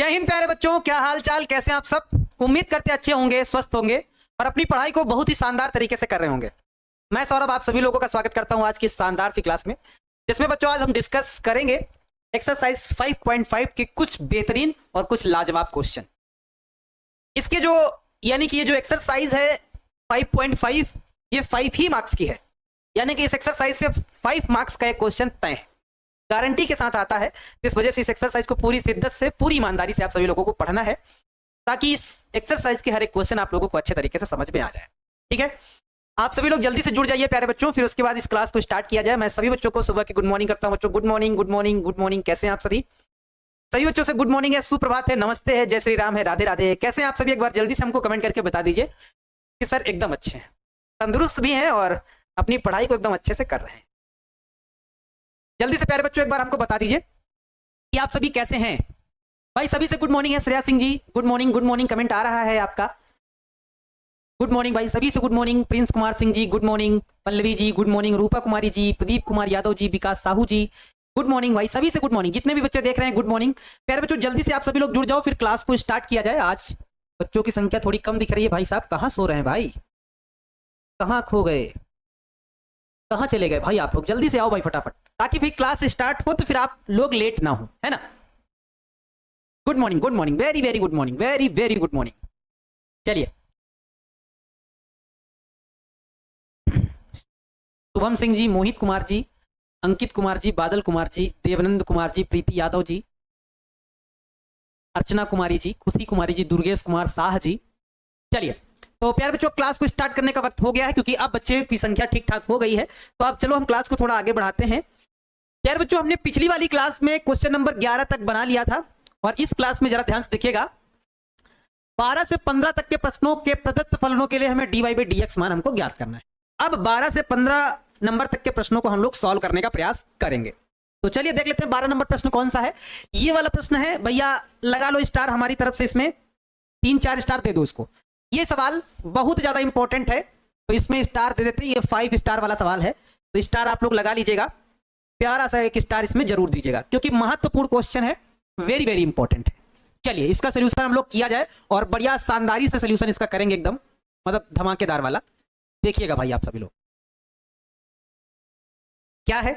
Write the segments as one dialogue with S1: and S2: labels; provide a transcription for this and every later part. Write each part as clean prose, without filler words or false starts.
S1: जय हिंद प्यारे बच्चों, क्या हाल चाल, कैसे हैं आप सब। उम्मीद करते अच्छे होंगे, स्वस्थ होंगे और अपनी पढ़ाई को बहुत ही शानदार तरीके से कर रहे होंगे। मैं सौरभ आप सभी लोगों का स्वागत करता हूं आज की शानदार सी क्लास में, जिसमें बच्चों आज हम डिस्कस करेंगे एक्सरसाइज 5.5 के कुछ बेहतरीन और कुछ लाजवाब क्वेश्चन। इसके जो यानी कि ये जो एक्सरसाइज है 5.5 ये 5 ही मार्क्स की है, यानी कि इस एक्सरसाइज से 5 मार्क्स का एक क्वेश्चन तय है, गारंटी के साथ आता है। इस वजह से इस एक्सरसाइज को पूरी शिद्दत से, पूरी ईमानदारी से आप सभी लोगों को पढ़ना है, ताकि इस एक्सरसाइज के हर एक क्वेश्चन आप लोगों को अच्छे तरीके से समझ में आ जाए। ठीक है, आप सभी लोग जल्दी से जुड़ जाइए प्यारे बच्चों, फिर उसके बाद इस क्लास को स्टार्ट किया जाए। मैं सभी बच्चों को सुबह की गुड मॉर्निंग करता हूं। बच्चों good morning, good morning, good morning. कैसे हैं आप सभी? सभी बच्चों से गुड मॉर्निंग है, सुप्रभात है, नमस्ते है, जय श्री राम है, राधे राधे है। कैसे हैं आप सभी? एक बार जल्दी से हमको कमेंट करके बता दीजिए कि सर एकदम अच्छे हैं, तंदुरुस्त भी हैं और अपनी पढ़ाई को एकदम अच्छे से कर रहे हैं। जल्दी से प्यारे बच्चों एक बार हमको बता दीजिए कि आप सभी कैसे हैं। भाई सभी से गुड मॉर्निंग है। Shreya Singh ji good morning, good morning, comment आ रहा है आपका। गुड मॉर्निंग भाई सभी से good morning. Prince Kumar Singh ji good morning, Pallavi ji good morning, Rupa Kumari ji, Pradeep Kumar Yadav ji, Vikas Sahu ji good morning. भाई सभी से गुड मॉर्निंग, जितने भी बच्चे देख रहे हैं गुड मॉर्निंग। प्यारे बच्चों जल्दी से आप सभी लोग जुड़ जाओ, फिर क्लास को स्टार्ट किया जाए। आज बच्चों की संख्या थोड़ी कम दिख रही है। भाई साहब कहाँ सो रहे हैं भाई, कहाँ खो गए, कहाँ चले गए भाई आप लोग? जल्दी से आओ भाई फटाफट, ताकि फिर क्लास स्टार्ट हो तो फिर आप लोग लेट ना हो, है ना। Good morning, good morning, very very good morning, very very good morning. चलिए, शुभम सिंह जी, मोहित कुमार जी, अंकित कुमार जी, बादल कुमार जी, देवनंद कुमार जी, प्रीति यादव जी, अर्चना कुमारी जी, खुशी कुमारी जी, दुर्गेश कुमार शाह जी। चलिए तो प्यारे बच्चों क्लास को स्टार्ट करने का वक्त हो गया है, क्योंकि अब बच्चे की संख्या ठीक ठाक हो गई है। तो अब चलो हम क्लास को थोड़ा आगे बढ़ाते हैं। प्यारे बच्चों हमने पिछली वाली क्लास में क्वेश्चन नंबर 11 तक बना लिया था, और इस क्लास में जरा ध्यान से देखिएगा। 12 से 15 तक के प्रश्नों के प्रदत्त फलनों के लिए हमें dy by dx मान हमको ज्ञात करना है। अब 12 से 15 नंबर तक के प्रश्नों को हम लोग सॉल्व करने का प्रयास करेंगे। तो चलिए देख लेते हैं 12 नंबर प्रश्न कौन सा है। ये वाला प्रश्न है भैया, लगा लो स्टार हमारी तरफ से, इसमें 3-4 स्टार दे दो इसको। ये सवाल बहुत ज्यादा इंपॉर्टेंट है, तो इसमें स्टार दे देते हैं। ये 5 स्टार वाला सवाल है, तो स्टार आप लोग लगा लीजिएगा, प्यारा सा एक स्टार इसमें जरूर दीजिएगा, क्योंकि महत्वपूर्ण क्वेश्चन है, वेरी वेरी इंपॉर्टेंट है। चलिए इसका सोल्यूशन हम लोग किया जाए, और बढ़िया शानदारी से सोल्यूशन इसका करेंगे, एकदम मतलब धमाकेदार वाला। देखिएगा भाई आप सभी लोग क्या है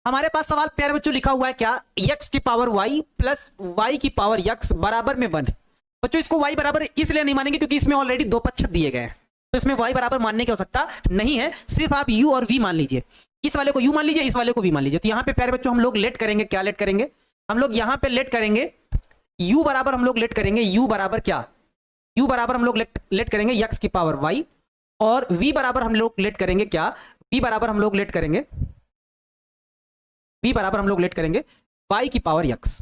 S1: हमारे पास सवाल। प्यारे बच्चों लिखा हुआ है क्या, x की पावर y प्लस y की पावर x बराबर में 1। बच्चों इसको y बराबर इसलिए नहीं मानेंगे क्योंकि इसमें ऑलरेडी 2 पद दिए गए हैं, तो इसमें y बराबर मानने की आवश्यकता नहीं है। सिर्फ आप u और v मान लीजिए, इस वाले को u मान लीजिए, इस वाले को v मान लीजिए। तो यहाँ पे प्यारे बच्चों हम लोग लेट करेंगे, क्या लेट करेंगे हम लोग? यहाँ पे लेट करेंगे u बराबर, हम लोग लेट करेंगे u बराबर क्या, u बराबर हम लोग लेट करेंगे x की पावर y, और v बराबर हम लोग लेट करेंगे क्या, v बराबर हम लोग लेट करेंगे, v बराबर हम लोग लेट करेंगे y की पावर x।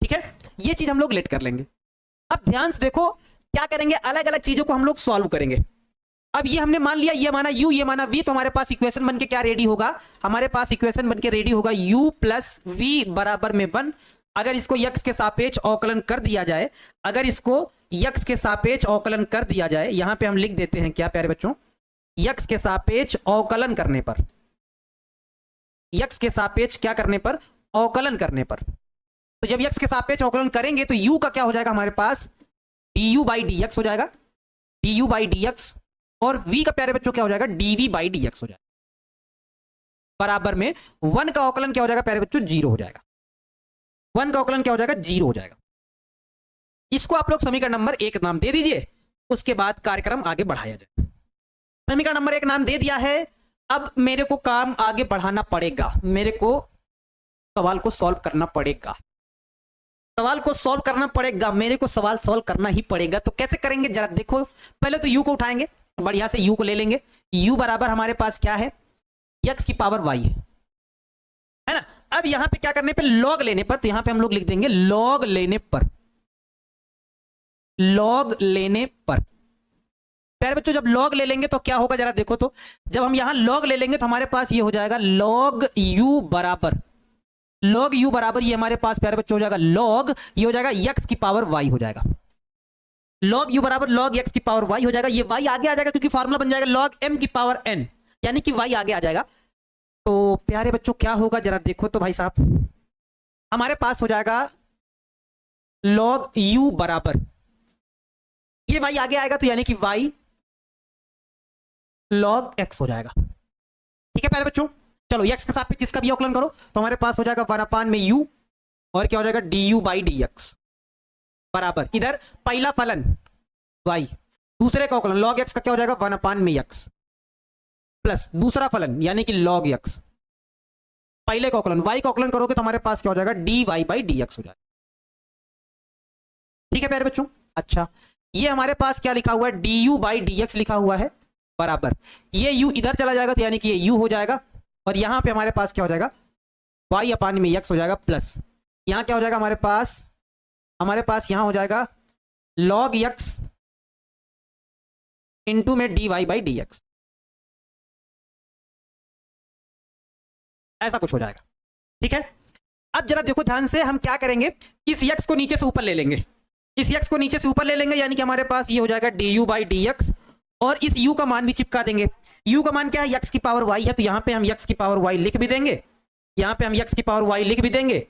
S1: ठीक है, ये चीज हम लोग लेट कर लेंगे। अब ध्यान से देखो क्या करेंगे, अलग अलग चीजों को हम लोग सॉल्व करेंगे। अब ये हमने मान लिया, ये माना u, ये माना v, तो हमारे पास इक्वेशन बनके क्या रेडी होगा, हमारे पास इक्वेशन बनके रेडी होगा u प्लस v बराबर में 1। अगर इसको x के सापेक्ष अवकलन कर दिया जाए, अगर इसको x के सापेक्ष अवकलन कर दिया जाए, यहां पे हम लिख देते हैं क्या प्यारे बच्चों, x के सापेक्ष अवकलन करने पर, x के सापेक्ष क्या करने पर, अवकलन करने पर। तो जब x के सापेक्ष अवकलन करेंगे तो u का क्या हो जाएगा हमारे पास, du by dx हो जाएगा, du by dx, और v का प्यारे बच्चों क्या हो जाएगा, dv by dx हो जाएगा, बराबर में 1 का अवकलन क्या हो जाएगा प्यारे बच्चों, 0 हो जाएगा। 1 का अवकलन क्या हो जाएगा, 0 हो जाएगा। इसको आप लोग समीकरण नंबर 1 नाम दे दीजिए, उसके बाद कार्यक्रम आगे बढ़ाया जाए। समीकरण नंबर 1 नाम दे दिया है। अब मेरे को काम आगे बढ़ाना पड़ेगा, मेरे को सवाल को सॉल्व करना पड़ेगा, सवाल को सॉल्व करना पड़ेगा, मेरे को सवाल सॉल्व करना ही पड़ेगा। तो कैसे करेंगे जरा देखो, पहले तो u को उठाएंगे, बढ़िया से u को ले लेंगे। u बराबर हमारे पास क्या है, x की पावर y है ना। अब यहां पे क्या करने पे, log लेने पर, तो यहां पे हम लोग लिख देंगे log लेने पर, log लेने पर। प्यारे बच्चों जब log ले लेंगे तो क्या होगा जरा देखो, तो जब हम यहां log ले लेंगे तो हमारे पास ये हो जाएगा log u बराबर, log u बराबर ये हमारे पास प्यारे बच्चों हो जाएगा log, ये हो जाएगा x की पावर y हो जाएगा, log u बराबर log x की पावर y हो जाएगा। ये y आगे आ जाएगा क्योंकि फॉर्मूला बन जाएगा log m की पावर n, यानी कि y आगे आ जाएगा। तो प्यारे बच्चों क्या होगा जरा देखो तो भाई साहब, हमारे पास हो जाएगा log u बराबर, ये y आगे आएगा तो यानी कि y log x हो जाएगा। ठीक है प्यारे बच्चों, चलो x के सापेक्ष इसका भी अवकलन करो तो हमारे पास हो जाएगा 1 में u और क्या हो जाएगा du बाई dx बराबर, इधर पहला फलन y, दूसरे का अवकलन log x का क्या हो जाएगा 1 में x प्लस दूसरा फलन यानी कि log x, पहले का अवकलन y का अवकलन करोगे तो हमारे पास क्या हो जाएगा dy बाई dx हो जाएगा। ठीक है प्यारे बच्चों, अच्छा ये हमारे पास क्या लिखा हुआ है du बाई dx लिखा हुआ है बराबर, ये u इधर चला जाएगा तो यानी कि ये u हो जाएगा और यहां पे हमारे पास क्या हो जाएगा y अपान में x हो जाएगा प्लस यहां क्या हो जाएगा हमारे पास यहां हो जाएगा log x इंटू में dy बाई dx, ऐसा कुछ हो जाएगा। ठीक है, अब जरा देखो ध्यान से, हम क्या करेंगे इस x को नीचे से ऊपर ले लेंगे, इस x को नीचे से ऊपर ले लेंगे यानी कि हमारे पास ये हो जाएगा du बाई dx और इस u का मान भी चिपका देंगे। u का मान क्या है x की पावर y है तो यहां पे हम x की पावर y लिख भी देंगे, यहां पे हम x की पावर y लिख भी देंगे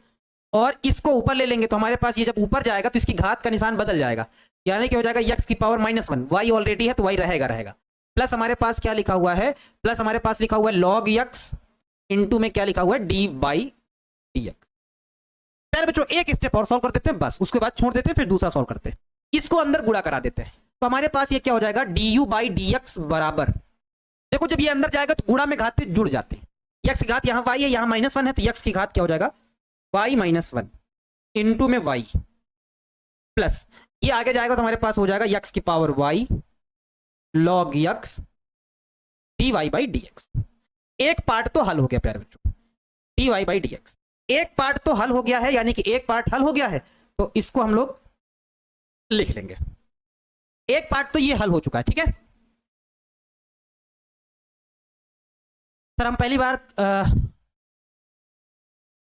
S1: और इसको ऊपर ले लेंगे तो हमारे पास ये जब ऊपर जाएगा तो इसकी घात का निशान बदल जाएगा यानी कि हो जाएगा x की पावर -1, y ऑलरेडी है तो y रहेगा प्लस हमारे पास क्या लिखा हुआ है, प्लस हमारे पास लिखा हुआ है log x इंटू में क्या लिखा हुआ है डी बाई dx। पहले बच्चों एक स्टेप और सॉल्व कर देते हैं बस, उसके बाद छोड़ देते हैं फिर दूसरा सॉल्व करते हैं, इसको अंदर गुणा करा देते हैं तो हमारे पास ये क्या हो जाएगा du बाई dx बराबर, देखो जब ये अंदर जाएगा तो गुणा में घात जुड़ जाते हैं, x की घात यहाँ y है यहाँ -1 है तो x की घात क्या हो जाएगा y -1 इंटू में y प्लस ये आगे जाएगा तो हमारे पास हो जाएगा x की power y log x dy by dx। एक पार्ट तो हल हो गया प्यारे बच्चों, dy बाई dx एक पार्ट तो हल हो गया है यानी कि एक पार्ट हल हो गया है तो इसको हम लोग लिख लेंगे, एक पार्ट तो ये हल हो चुका है। ठीक है सर, हम पहली बार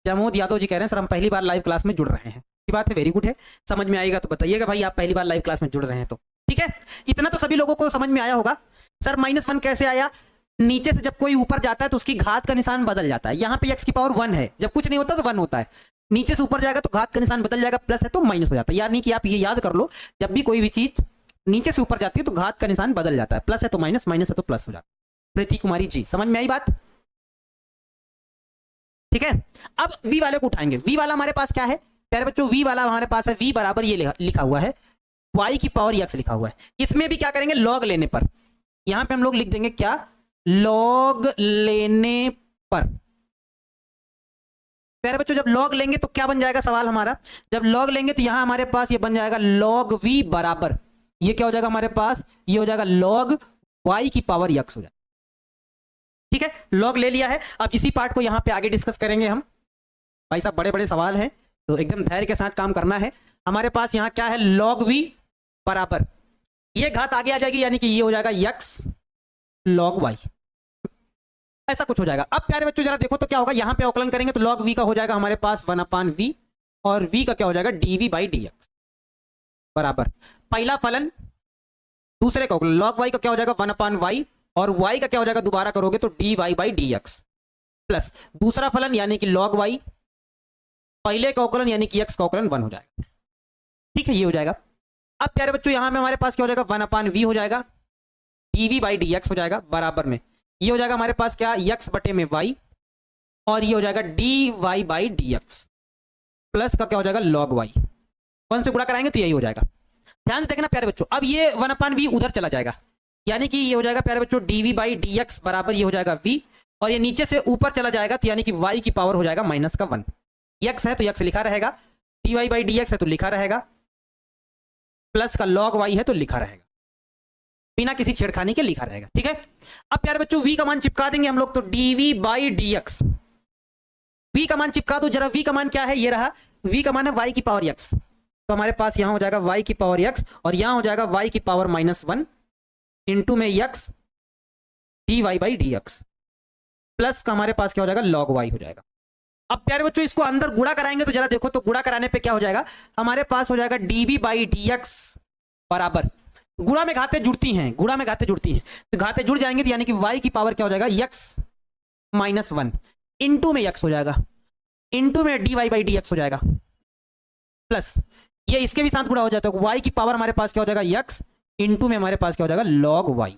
S1: जमोद यादव जी कह रहे हैं सर हम पहली बार लाइव क्लास में जुड़ रहे हैं, की बात है, वेरी गुड है, समझ में आएगा तो बताइएगा भाई आप पहली बार लाइव क्लास में जुड़ रहे हैं तो। ठीक है, इतना तो सभी लोगों को समझ में आया होगा। सर -1 कैसे आया, नीचे से जब कोई ऊपर जाता है तो उसकी घात का निशान बदल जाता है, यहाँ पे x की पावर 1 है, जब कुछ नहीं होता तो 1 होता है, नीचे से ऊपर जाएगा तो घात का निशान बदल जाएगा, प्लस है तो माइनस हो जाता है, यानी कि आप ये याद कर लो जब भी कोई भी चीज नीचे से ऊपर जाती है तो घात का निशान बदल जाता है, प्लस है तो माइनस, माइनस है तो प्लस हो जाता है। प्रीति कुमारी जी समझ में आई बात? ठीक है, अब v वाले को उठाएंगे, v वाला हमारे पास क्या है प्यारे बच्चों, v वाला हमारे पास है v बराबर ये लिखा हुआ है y की पावर x लिखा हुआ है, इसमें भी क्या करेंगे log लेने पर, यहां पे हम लोग लिख देंगे क्या log लेने पर। प्यारे बच्चों जब log लेंगे तो क्या बन जाएगा सवाल हमारा, जब log लेंगे तो यहां हमारे पास ये बन जाएगा log v बराबर, ये क्या हो जाएगा हमारे पास, ये हो जाएगा log y की पावर x हो जाएगा। ठीक है, log ले लिया है, अब इसी पार्ट को यहां पे आगे डिस्कस करेंगे हम, भाई साहब बड़े बड़े सवाल हैं तो एकदम धैर्य के साथ काम करना है। हमारे पास यहां क्या है log v बराबर, ये घात आगे आ जाएगी यानी कि ये हो जाएगा x log y, ऐसा कुछ हो जाएगा। अब प्यारे बच्चों जरा देखो तो क्या होगा, यहां पे अवकलन करेंगे तो log v का हो जाएगा हमारे पास 1/v और v का क्या हो जाएगा dv बाई dx बराबर, पहला फलन दूसरे का अवकलन log y का क्या हो जाएगा 1/y और y का क्या हो जाएगा दोबारा करोगे तो dy बाई dx प्लस दूसरा फलन यानी कि log y, पहले का अवकलन यानी कि x का अवकलन 1 हो जाएगा। ठीक है, ये हो जाएगा। अब प्यारे बच्चों यहां में हमारे पास क्या हो जाएगा 1/v हो जाएगा, dv बाई dx हो जाएगा बराबर में, ये हो जाएगा हमारे पास क्या x बटे में y और ये हो जाएगा dy बाई dx प्लस का क्या हो जाएगा log y, 1 से गुणा कराएंगे तो यही हो जाएगा। ध्यान से देखना प्यारे बच्चों, अब ये 1/v उधर चला जाएगा यानी कि ये हो जाएगा प्यारे बच्चों dv बाई dx बराबर ये हो जाएगा v और ये नीचे से ऊपर चला जाएगा तो यानी कि y की पावर हो जाएगा -1, x है तो x लिखा रहेगा, dy बाई dx है तो लिखा रहेगा, प्लस का log y है तो लिखा रहेगा, बिना किसी छेड़खानी के लिखा रहेगा। ठीक है, अब प्यारे बच्चों v का मान चिपका देंगे हम लोग तो dv बाई dx, v का मान चिपका दो जरा, v का मान क्या है ये रहा, v का मान है y की पावर x, तो हमारे पास यहां हो जाएगा y की पावर x और यहां हो जाएगा y की पावर -1 इंटू में x dy by dx plus का हमारे पास क्या हो जाएगा log y हो जाएगा। अब प्यारे बच्चों इसको अंदर गुणा कराएंगे तो जरा देखो तो गुणा कराने पे क्या हो जाएगा, हमारे पास हो जाएगा dv बाई dx बराबर, गुणा में घातें जुड़ती हैं, गुणा में घातें जुड़ती हैं तो घातें जुड़ जाएंगे तो यानी कि y की पावर क्या हो जाएगा x -1 इंटू में x हो जाएगा इंटू में D Y by D x हो जाएगा, प्लस ये इसके भी साथ गुणा हो जाता है, वाई की पावर हमारे पास क्या हो जाएगा यक्स, इंटू में हमारे पास क्या हो जाएगा लॉग वाई।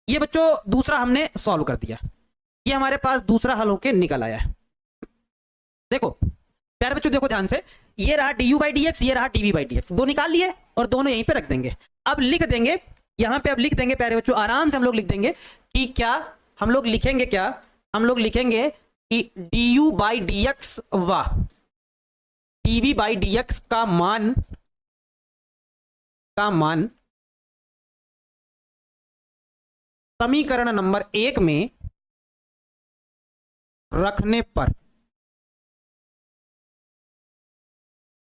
S1: ये बच्चों दूसरा हमने सॉल्व कर दिया, ये हमारे पास दूसरा हल होके निकल आया है। देखो प्यारे बच्चों देखो ध्यान से, ये रहा d you by D x, ये रहा d we by D x, दो निकाल लिए और दोनों यहीं पे रख देंगे। अब लिख देंगे यहां पे, अब लिख देंगे प्यारे बच्चों आराम से हम लोग लिख देंगे कि क्या हम लोग लिखेंगे, क्या हम लोग लिखेंगे कि D you by D X व D we by D x का मान समीकरण नंबर 1 में रखने पर,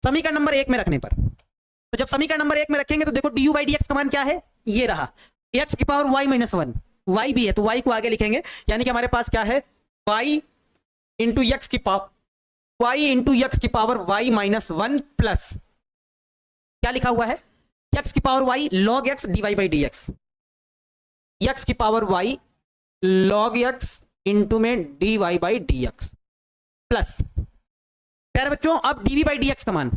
S1: समीकरण नंबर 1 में रखने पर, तो जब समीकरण नंबर 1 में रखेंगे तो देखो d you by D x का मान क्या है, ये रहा एक्स की power Y minus one, y भी है तो वाई को आगे लिखेंगे, यानी कि हमारे पास क्या है वाई इंटू एक्स की पावर, वाई इंटू एक्स की power Y minus one plus क्या लिखा हुआ है एक्स की power Y log X D Y by D X, X की power Y log X into में D Y by D x plus, प्यारे बच्चों अब D we by D x का मान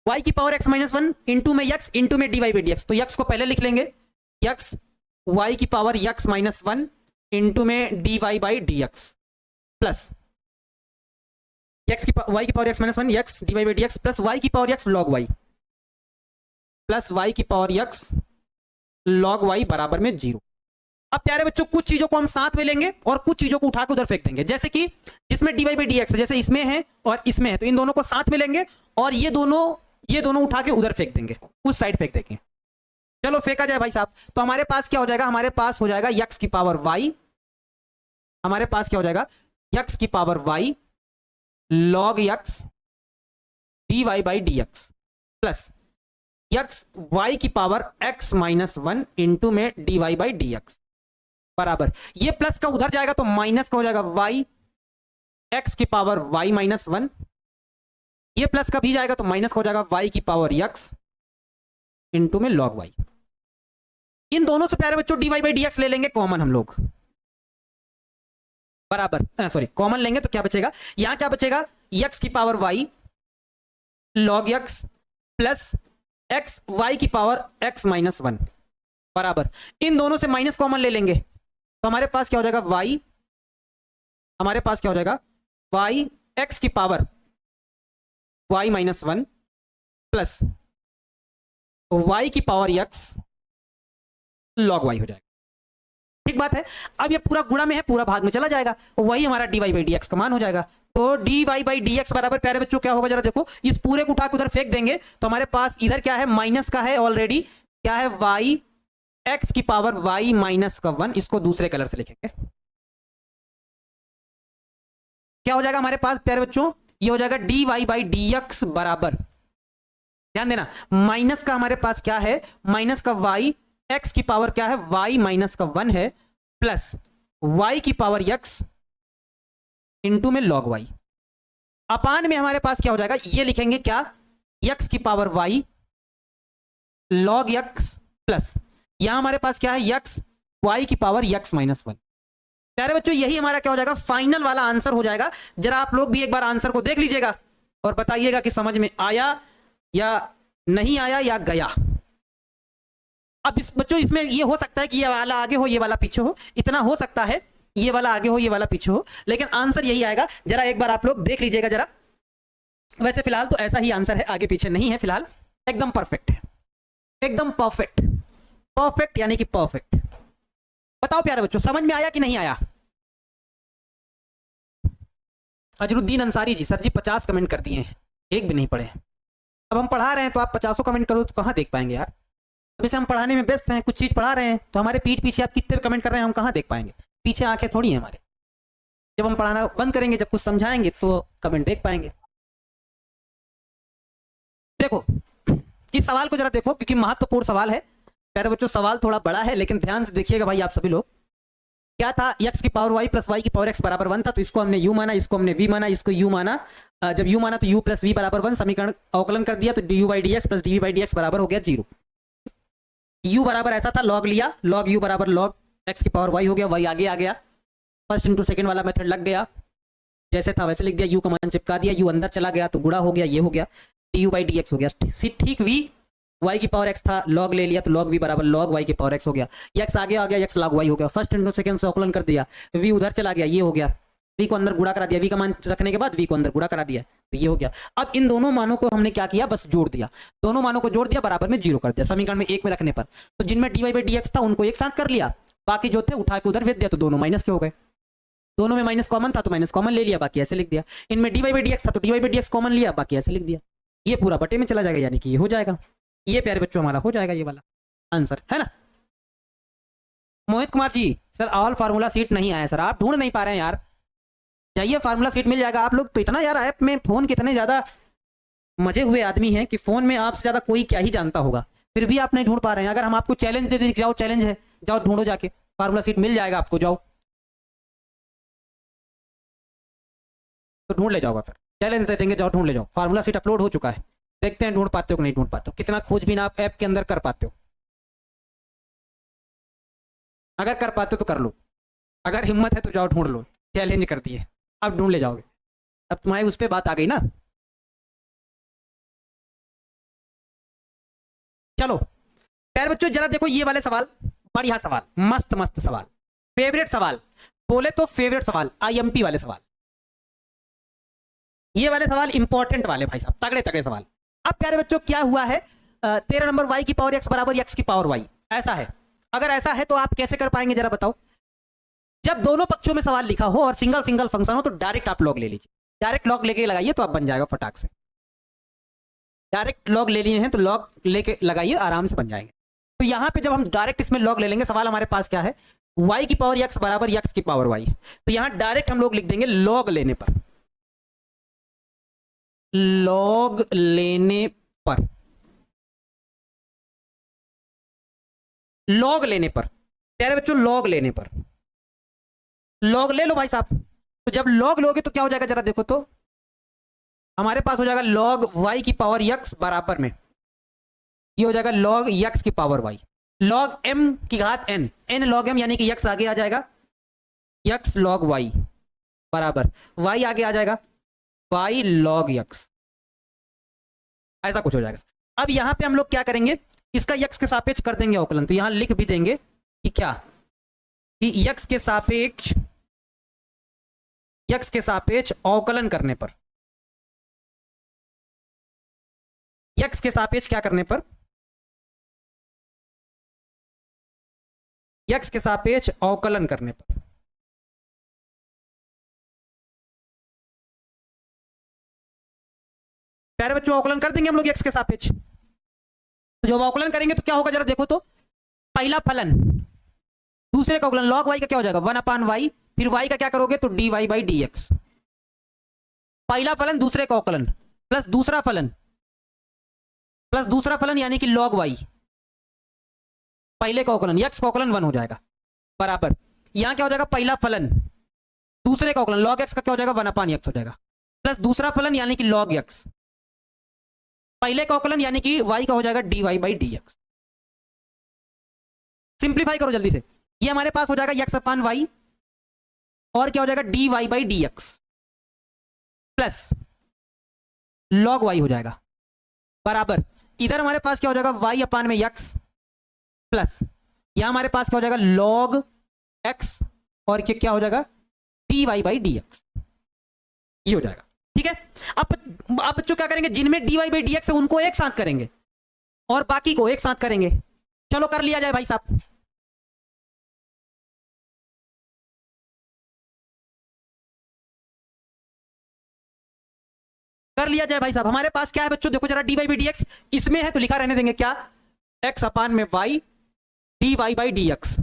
S1: y की power x minus one into में x into में D Y by D X, तो x को पहले लिख लेंगे x y की power x minus one into में D Y by D x plus y की power x minus one x D Y by D x plus y की power x log y plus y की power x log y बराबर में 0। अब प्यारे बच्चों कुछ चीजों को हम साथ में लेंगे और कुछ चीजों को उठा के उधर फेंक देंगे, जैसे कि जिसमें d Y by D x जैसे इसमें है और इसमें है, तो इन दोनों को साथ में लेंगे और ये दोनों उठा के उधर फेंक देंगे, उस साइड फेंक देंगे। चलो फेंका जाए भाई साहब, तो हमारे पास क्या हो जाएगा, हमारे पास हो जाएगा यक्स की पावर वाई, हमारे पास क्या हो जाएगा यक्स की power Y log X D Y by D x plus X Y की power x minus one into में D Y by D x बराबर, ये प्लस का उधर जाएगा तो माइनस का हो जाएगा वाई एक्स की पावर वाई माइनस वन, ये प्लस का भी जाएगा तो माइनस का हो जाएगा वाई की पावर एक्स इंटू में लॉग वाई। इन दोनों से प्यारे बच्चों d Y by D x ले लेंगे कॉमन हम लोग बराबर, सॉरी कॉमन लेंगे तो क्या बचेगा, यहां क्या बचेगा एक्स की power Y log x plus x y की पावर एक्स माइनस वन बराबर, इन दोनों से माइनस कॉमन ले लेंगे तो हमारे पास क्या हो जाएगा वाई, हमारे पास क्या हो जाएगा वाई एक्स की power Y minus one plus y की पावर एक्स लॉग वाई हो जाएगा। ठीक बात है, अब ये पूरा गुणा में है, पूरा भाग में चला जाएगा, वही हमारा d Y by D x का मान हो जाएगा। तो d Y by D x बराबर प्यारे बच्चों क्या होगा जरा देखो, इस पूरे को उठा के उधर फेंक देंगे तो हमारे पास इधर क्या है माइनस का है ऑलरेडी, क्या है वाई एक्स की पावर वाई माइनस का वन, इसको दूसरे कलर से लिखेंगे, क्या हो जाएगा हमारे पास प्यारे बच्चों, ये हो जाएगा d Y by D x बराबर, ध्यान देना माइनस का हमारे पास क्या है, माइनस का वाई एक्स की पावर क्या है वाई माइनस का वन है प्लस वाई की पावर एक्स इंटू में लॉग वाई, अपान में हमारे पास क्या हो जाएगा, ये लिखेंगे क्या एक्स की power Y log x plus यहां हमारे पास क्या है एक्स वाई की पावर एक्स माइनस वन। प्यारे बच्चों यही हमारा क्या हो जाएगा फाइनल वाला आंसर हो जाएगा। जरा आप लोग भी एक बार आंसर को देख लीजिएगा और बताइएगा कि समझ में आया या नहीं आया या गया। अब बच्चों इसमें ये हो सकता है कि ये वाला आगे हो ये वाला पीछे हो, इतना हो सकता है ये वाला आगे हो ये वाला पीछे हो, लेकिन आंसर यही आएगा। जरा एक बार आप लोग देख लीजिएगा जरा, वैसे फिलहाल तो ऐसा ही आंसर है, आगे पीछे नहीं है, फिलहाल एकदम परफेक्ट है, एकदम परफेक्ट, परफेक्ट यानी कि परफेक्ट। बताओ प्यारे बच्चों समझ में आया कि नहीं आया। अजरुद्दीन अंसारी जी, सर जी 50 कमेंट कर दिए हैं, एक भी नहीं पढ़े। अब हम पढ़ा रहे हैं तो आप 50 कमेंट करो तो कहाँ देख पाएंगे यार। वैसे हम पढ़ाने में व्यस्त हैं, कुछ चीज पढ़ा रहे हैं तो हमारे पीठ पीछे आप कितने कमेंट कर रहे हैं हम कहाँ देख पाएंगे। पीछे आंखें थोड़ी हैं हमारे, जब हम पढ़ाना बंद करेंगे, जब कुछ समझाएंगे तो कमेंट देख पाएंगे। देखो इस सवाल को जरा देखो क्योंकि महत्वपूर्ण सवाल है प्यारे बच्चों, सवाल थोड़ा बड़ा है लेकिन ध्यान से देखिएगा भाई आप सभी लोग। क्या था x की पावर y प्लस वाई की पावर x बराबर 1 था, तो इसको हमने u माना, इसको हमने v माना, इसको u माना। जब u माना तो u प्लस v बराबर 1, समीकरण अवकलन कर दिया तो d you by D x plus d we by D x बराबर हो गया 0। u बराबर ऐसा था, लॉग लिया, लॉग u बराबर लॉग x की पावर y हो गया, y आगे आ गया, फर्स्ट इंटू सेकेंड वाला मेथड लग गया। जैसे था वैसे लिख दिया, यू कमान चिपका दिया, यू अंदर चला गया तो गुणा हो गया, ये हो गया D you by D x हो गया। ठीक वी वाई की पावर एक्स था, लॉग ले लिया तो लॉग वी बराबर लॉग वाई की पावर एक्स हो गया। एक्स आगे आ गया, एक्स लॉग वाई हो गया। फर्स्ट इंटू सेकंड से अवकलन कर दिया, वी उधर चला गया, ये हो गया। वी को अंदर गुणा करा दिया, वी का मान रखने के बाद वी को अंदर गुणा करा दिया तो ये हो गया। अब इन दोनों मानों को हमने क्या किया, बस जोड़ दिया, दोनों मानों को जोड़ दिया, बराबर में जीरो कर दिया समीकरण में एक में रखने पर। तो जिनमें d Y by D x था उनको एक साथ कर लिया, बाकी जो थे उठा के उधर भेज दिया तो दोनों माइनस के हो गए। दोनों में माइनस कॉमन था तो माइनस कॉमन ले लिया, बाकी ऐसे लिख दिया। इनमें d Y by D x था तो d Y by D x common लिया, बाकी ऐसे लिख दिया। ये पूरा बटे में चला जाएगा, यानी कि ये हो जाएगा। ये प्यारे बच्चों हमारा हो जाएगा ये वाला आंसर, है ना। Mohit Kumar ji sir all formula seat नहीं आया सर, आप ढूंढ नहीं पा रहे हैं यार, जाइए फार्मूला सीट मिल जाएगा। आप लोग तो इतना यार ऐप में फोन कितने ज्यादा मजे हुए आदमी हैं कि फोन में आपसे ज्यादा कोई क्या ही जानता होगा, फिर भी आप नहीं ढूंढ पा रहे हैं। अगर हम आपको चैलेंज दे दें, जाओ चैलेंज है, जाओ ढूंढो जाके, फार्मूला सीट मिल जाएगा आपको, जाओ तो ढूंढ ले जाओगा। फिर चैलेंज दे देंगे, जाओ ढूंढ ले जाओ, फार्मूला सीट अपलोड हो चुका है, देखते हैं ढूंढ पाते हो कि नहीं ढूंढ पाते हो, कितना खोजबीन आप ऐप के अंदर कर पाते हो। अगर कर पाते हो तो कर लो, अगर हिम्मत है तो जाओ ढूंढ लो, चैलेंज कर दिए, अब ढूंढ ले जाओगे। अब तुम्हारी उस पर बात आ गई ना। चलो प्यारे बच्चों जरा देखो ये वाले सवाल, बढ़िया सवाल, मस्त मस्त सवाल, फेवरेट सवाल, बोले तो फेवरेट सवाल, आईएमपी वाले सवाल। ये वाले सवाल इंपॉर्टेंट वाले भाई साहब, तगड़े तगड़े सवाल। अब प्यारे बच्चों क्या हुआ है, 13 नंबर वाई की पावर एक्स बराबर एक्स की पावर वाई, ऐसा है। अगर ऐसा है तो आप कैसे कर पाएंगे जरा बताओ। जब दोनों पक्षों में सवाल लिखा हो और सिंगल सिंगल फंक्शन हो तो डायरेक्ट आप लॉग ले लीजिए, डायरेक्ट लॉग लेके लगाइए तो आप बन जाएगा फटाक से। डायरेक्ट लॉग ले लिए हैं तो लॉग लेके लगाइए, आराम से बन जाएंगे। तो यहां पे जब हम डायरेक्ट इसमें लॉग ले लेंगे, सवाल हमारे पास क्या है, y की पावर x बराबर x की पावर y, तो यहां डायरेक्ट हम लोग लिख देंगे लॉग लेने पर, लॉग लेने पर, लॉग लेने पर प्यारे बच्चों, लॉग लेने पर, लॉग ले लो भाई साहब। तो जब लॉग लोगे तो क्या हो जाएगा जरा देखो तो, हमारे पास हो जाएगा लॉग y की पावर x बराबर में, ये हो जाएगा लॉग x की पावर y, लॉग m की घात n, n लॉग m यानी कि x आगे आ जाएगा, x लॉग y बराबर y आगे आ जाएगा y लॉग x, ऐसा कुछ हो जाएगा। अब यहां पे हम लोग क्या करेंगे, इसका x के सापेक्ष कर देंगे अवकलन, तो यहां लिख भी देंगे कि क्या, कि x के सापेक्ष, x के सापेक्ष अवकलन करने पर, x के सापेक्ष क्या करने पर, x के सापेक्ष अवकलन करने पर, प्यारे बच्चों अवकलन कर देंगे हम लोग x के सापेक्ष। तो जब अवकलन करेंगे तो क्या होगा जरा देखो तो, पहला फलन दूसरे का अवकलन, लॉग y का क्या हो जाएगा 1/y, फिर y का क्या करोगे तो dy बाई डी एक्स, पहला फलन दूसरे का अवकलन प्लस दूसरा फलन, प्लस दूसरा फलन यानी कि लॉग y, पहले का अवकलन x का अवकलन 1 हो जाएगा, बराबर यहां क्या हो जाएगा, पहला फलन दूसरे का अवकलन लॉग x का क्या हो जाएगा 1/x हो जाएगा, प्लस दूसरा फलन यानी कि लॉग x, पहले का अवकलन यानी कि y का हो जाएगा dy by D x. Simplify करो जल्दी से, ये हमारे पास हो जाएगा x/y और क्या हो जाएगा dy by D x plus log y हो जाएगा, बराबर इधर हमारे पास क्या हो जाएगा y/x प्लस यहां हमारे पास क्या हो जाएगा लॉग x और क्या हो जाएगा dy बाई डी एक्स, ये हो जाएगा। ठीक है, अब बच्चों क्या करेंगे, जिनमें dy बाई डी एक्स है उनको एक साथ करेंगे और बाकी को एक साथ करेंगे। चलो कर लिया जाए भाई साहब, कर लिया जाए भाई साहब। हमारे पास क्या है बच्चों, देखो जरा dy बाई डी एक्स इसमें है तो लिखा रहने देंगे क्या, x/y dy by D x,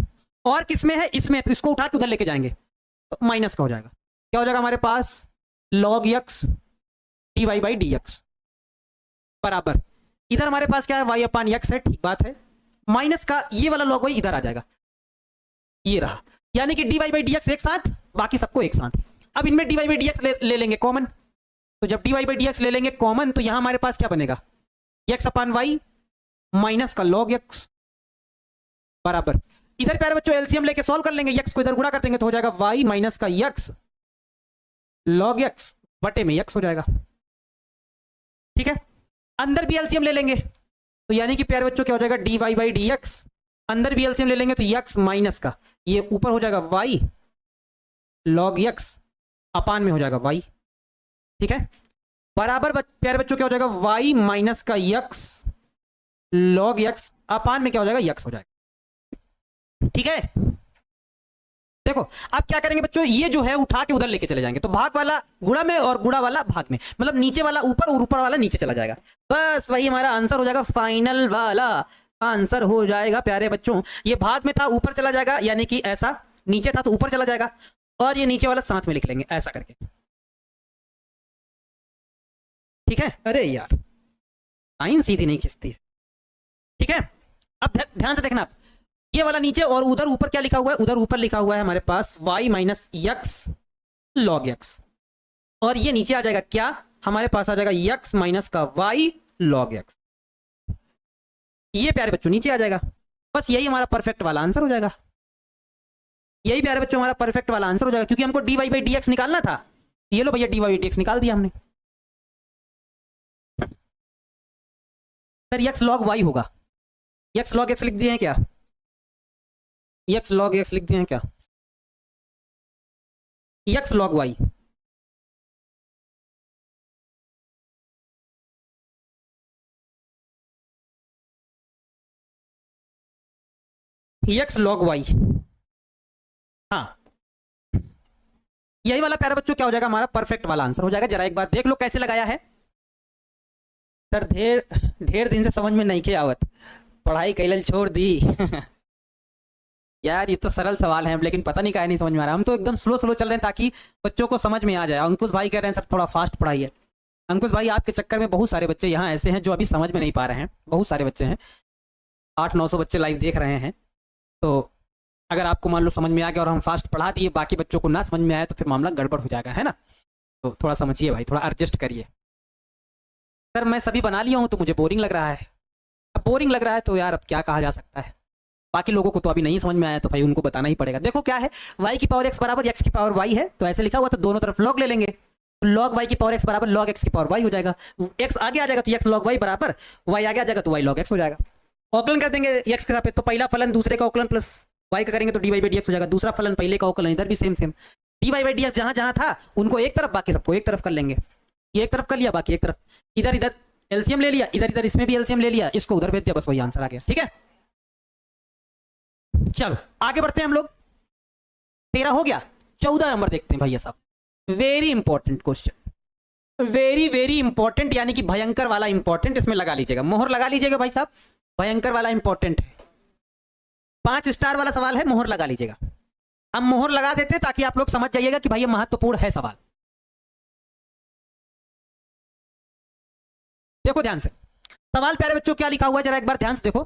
S1: और किसमें है इसमें, तो इसको उठा के उधर लेके जाएंगे तो माइनस का हो जाएगा, क्या हो जाएगा हमारे पास log x dy by D x, बराबर इधर हमारे पास क्या है y/x है, ठीक बात है, माइनस का ये वाला log y इधर आ जाएगा, ये रहा, यानी कि dy बाई डी एक्स एक साथ, बाकी सबको एक साथ। अब इनमें dy बाई डी एक्स ले लेंगे कॉमन, तो जब dy बाई डी एक्स ले लेंगे कॉमन तो यहां हमारे पास क्या बनेगा x/y माइनस का log x, बराबर इधर प्यारे बच्चों एलसीएम लेके सॉल्व कर लेंगे, x को इधर गुणा कर देंगे तो हो जाएगा y माइनस का x लॉग एक्स बटे में एक्स हो जाएगा। ठीक है, अंदर भी एलसीएम ले लेंगे तो यानी कि प्यारे बच्चों क्या हो जाएगा, d Y by D x. अंदर भी एलसीएम ले लेंगे तो एक्स माइनस का ये ऊपर हो जाएगा वाई लॉग एक्स अपान में हो जाएगा वाई। ठीक है, बराबर प्यारे बच्चों क्या हो जाएगा, वाई माइनस का यक्स लॉग यक्स अपान में क्या हो जाएगा, यक्स हो जाएगा। ठीक है, देखो अब क्या करेंगे बच्चों, ये जो है उठा के उधर लेके चले जाएंगे तो भाग वाला गुणा में और गुणा वाला भाग में, मतलब नीचे वाला ऊपर और ऊपर वाला नीचे चला जाएगा। बस वही हमारा आंसर हो जाएगा, फाइनल वाला आंसर हो जाएगा प्यारे बच्चों। ये भाग में था ऊपर चला जाएगा, यानी कि ऐसा, नीचे था तो ऊपर चला जाएगा, और ये नीचे वाला साथ में लिख लेंगे ऐसा करके। ठीक है, अरे यार लाइन सीधी नहीं खींचती है। ठीक है, अब ध्यान से देखना, ये वाला नीचे और उधर ऊपर क्या लिखा हुआ है, उधर ऊपर लिखा हुआ है हमारे पास y minus x log x, और ये नीचे आ जाएगा क्या, हमारे पास आ जाएगा यक्स माइनस का y लॉग एक्स। ये प्यारे बच्चों नीचे आ जाएगा। बस यही हमारा परफेक्ट वाला आंसर हो जाएगा। यही प्यारे बच्चों हमारा परफेक्ट वाला आंसर हो जाएगा, क्योंकि हमको d Y by D x निकालना था। ये लो भैया, डी वाई डी एक्स निकाल दिया हमने। सर यक्स लॉग वाई होगा, यक्स लॉग एक्स लिख दिए हैं क्या, यक्स लॉग एक्स लिख दिए हैं क्या, x log y. X log y, हाँ यही वाला प्यारे बच्चों क्या हो जाएगा, हमारा परफेक्ट वाला आंसर हो जाएगा। जरा एक बार देख लो कैसे लगाया है। सर ढेर ढेर दिन से समझ में नहीं के आवत, पढ़ाई कैलल छोड़ दी यार ये तो सरल सवाल है, लेकिन पता नहीं काहे नहीं समझ में आ रहा। हम तो एकदम स्लो स्लो चल रहे हैं ताकि बच्चों को समझ में आ जाए। अंकुश भाई कह रहे हैं सर थोड़ा फास्ट पढ़ाइए। अंकुश भाई आपके चक्कर में बहुत सारे बच्चे यहाँ ऐसे हैं जो अभी समझ में नहीं पा रहे हैं, बहुत सारे बच्चे हैं, 800-900 बच्चे लाइव देख रहे हैं। तो अगर आपको मान लो समझ में आ गया और हम फास्ट पढ़ा दिए, बाकी बच्चों को ना समझ में आया तो फिर मामला गड़बड़ हो जाएगा, है ना। तो थोड़ा समझिए भाई, थोड़ा एडजस्ट करिए। सर मैं सभी बना लिया हूँ तो मुझे बोरिंग लग रहा है। अब बोरिंग लग रहा है तो यार अब क्या कहा जा सकता है, बाकी लोगों को तो अभी नहीं समझ में आया तो भाई उनको बताना ही पड़ेगा। देखो क्या है, y की पावर x बराबर x की पावर y है, तो ऐसे लिखा हुआ तो दोनों तरफ log ले लेंगे, log y की पावर x बराबर log x की पावर y हो जाएगा। x आगे आ जाएगा तो x log y बराबर y आगे आ जाएगा तो y log x हो जाएगा। अवकलन कर देंगे x के साथ, तो पहला फलन दूसरे का अवकलन प्लस y का करेंगे तो dy बाई dx हो जाएगा। दूसरा फलन पहले का अवकलन, इधर भी same same dy by dx जहां जहां था उनको एक तरफ, बाकी सबको एक तरफ कर लेंगे। ये एक तरफ कर लिया, बाकी एक तरफ, इधर इधर एलसीएम ले लिया, इधर इधर इसमें भी एलसीएम ले लिया, इसको उधर भेज दिया, बस वही आंसर आ गया। ठीक है, चलो आगे बढ़ते हैं हम लोग। 13 हो गया, 14 नंबर देखते हैं भैया साहब। Very important question, very very important, यानी कि भयंकर वाला इंपॉर्टेंट, इसमें लगा लीजिएगा, मोहर लगा लीजिएगा भाई साहब, भयंकर वाला इंपॉर्टेंट है। 5 स्टार वाला सवाल है, मोहर लगा लीजिएगा। हम मोहर लगा देते हैं ताकि आप लोग समझ जाइएगा कि भाई ये महत्वपूर्ण है सवाल। देखो ध्यान से सवाल प्यारे बच्चों क्या लिखा हुआ है, जरा एक बार ध्यान से देखो।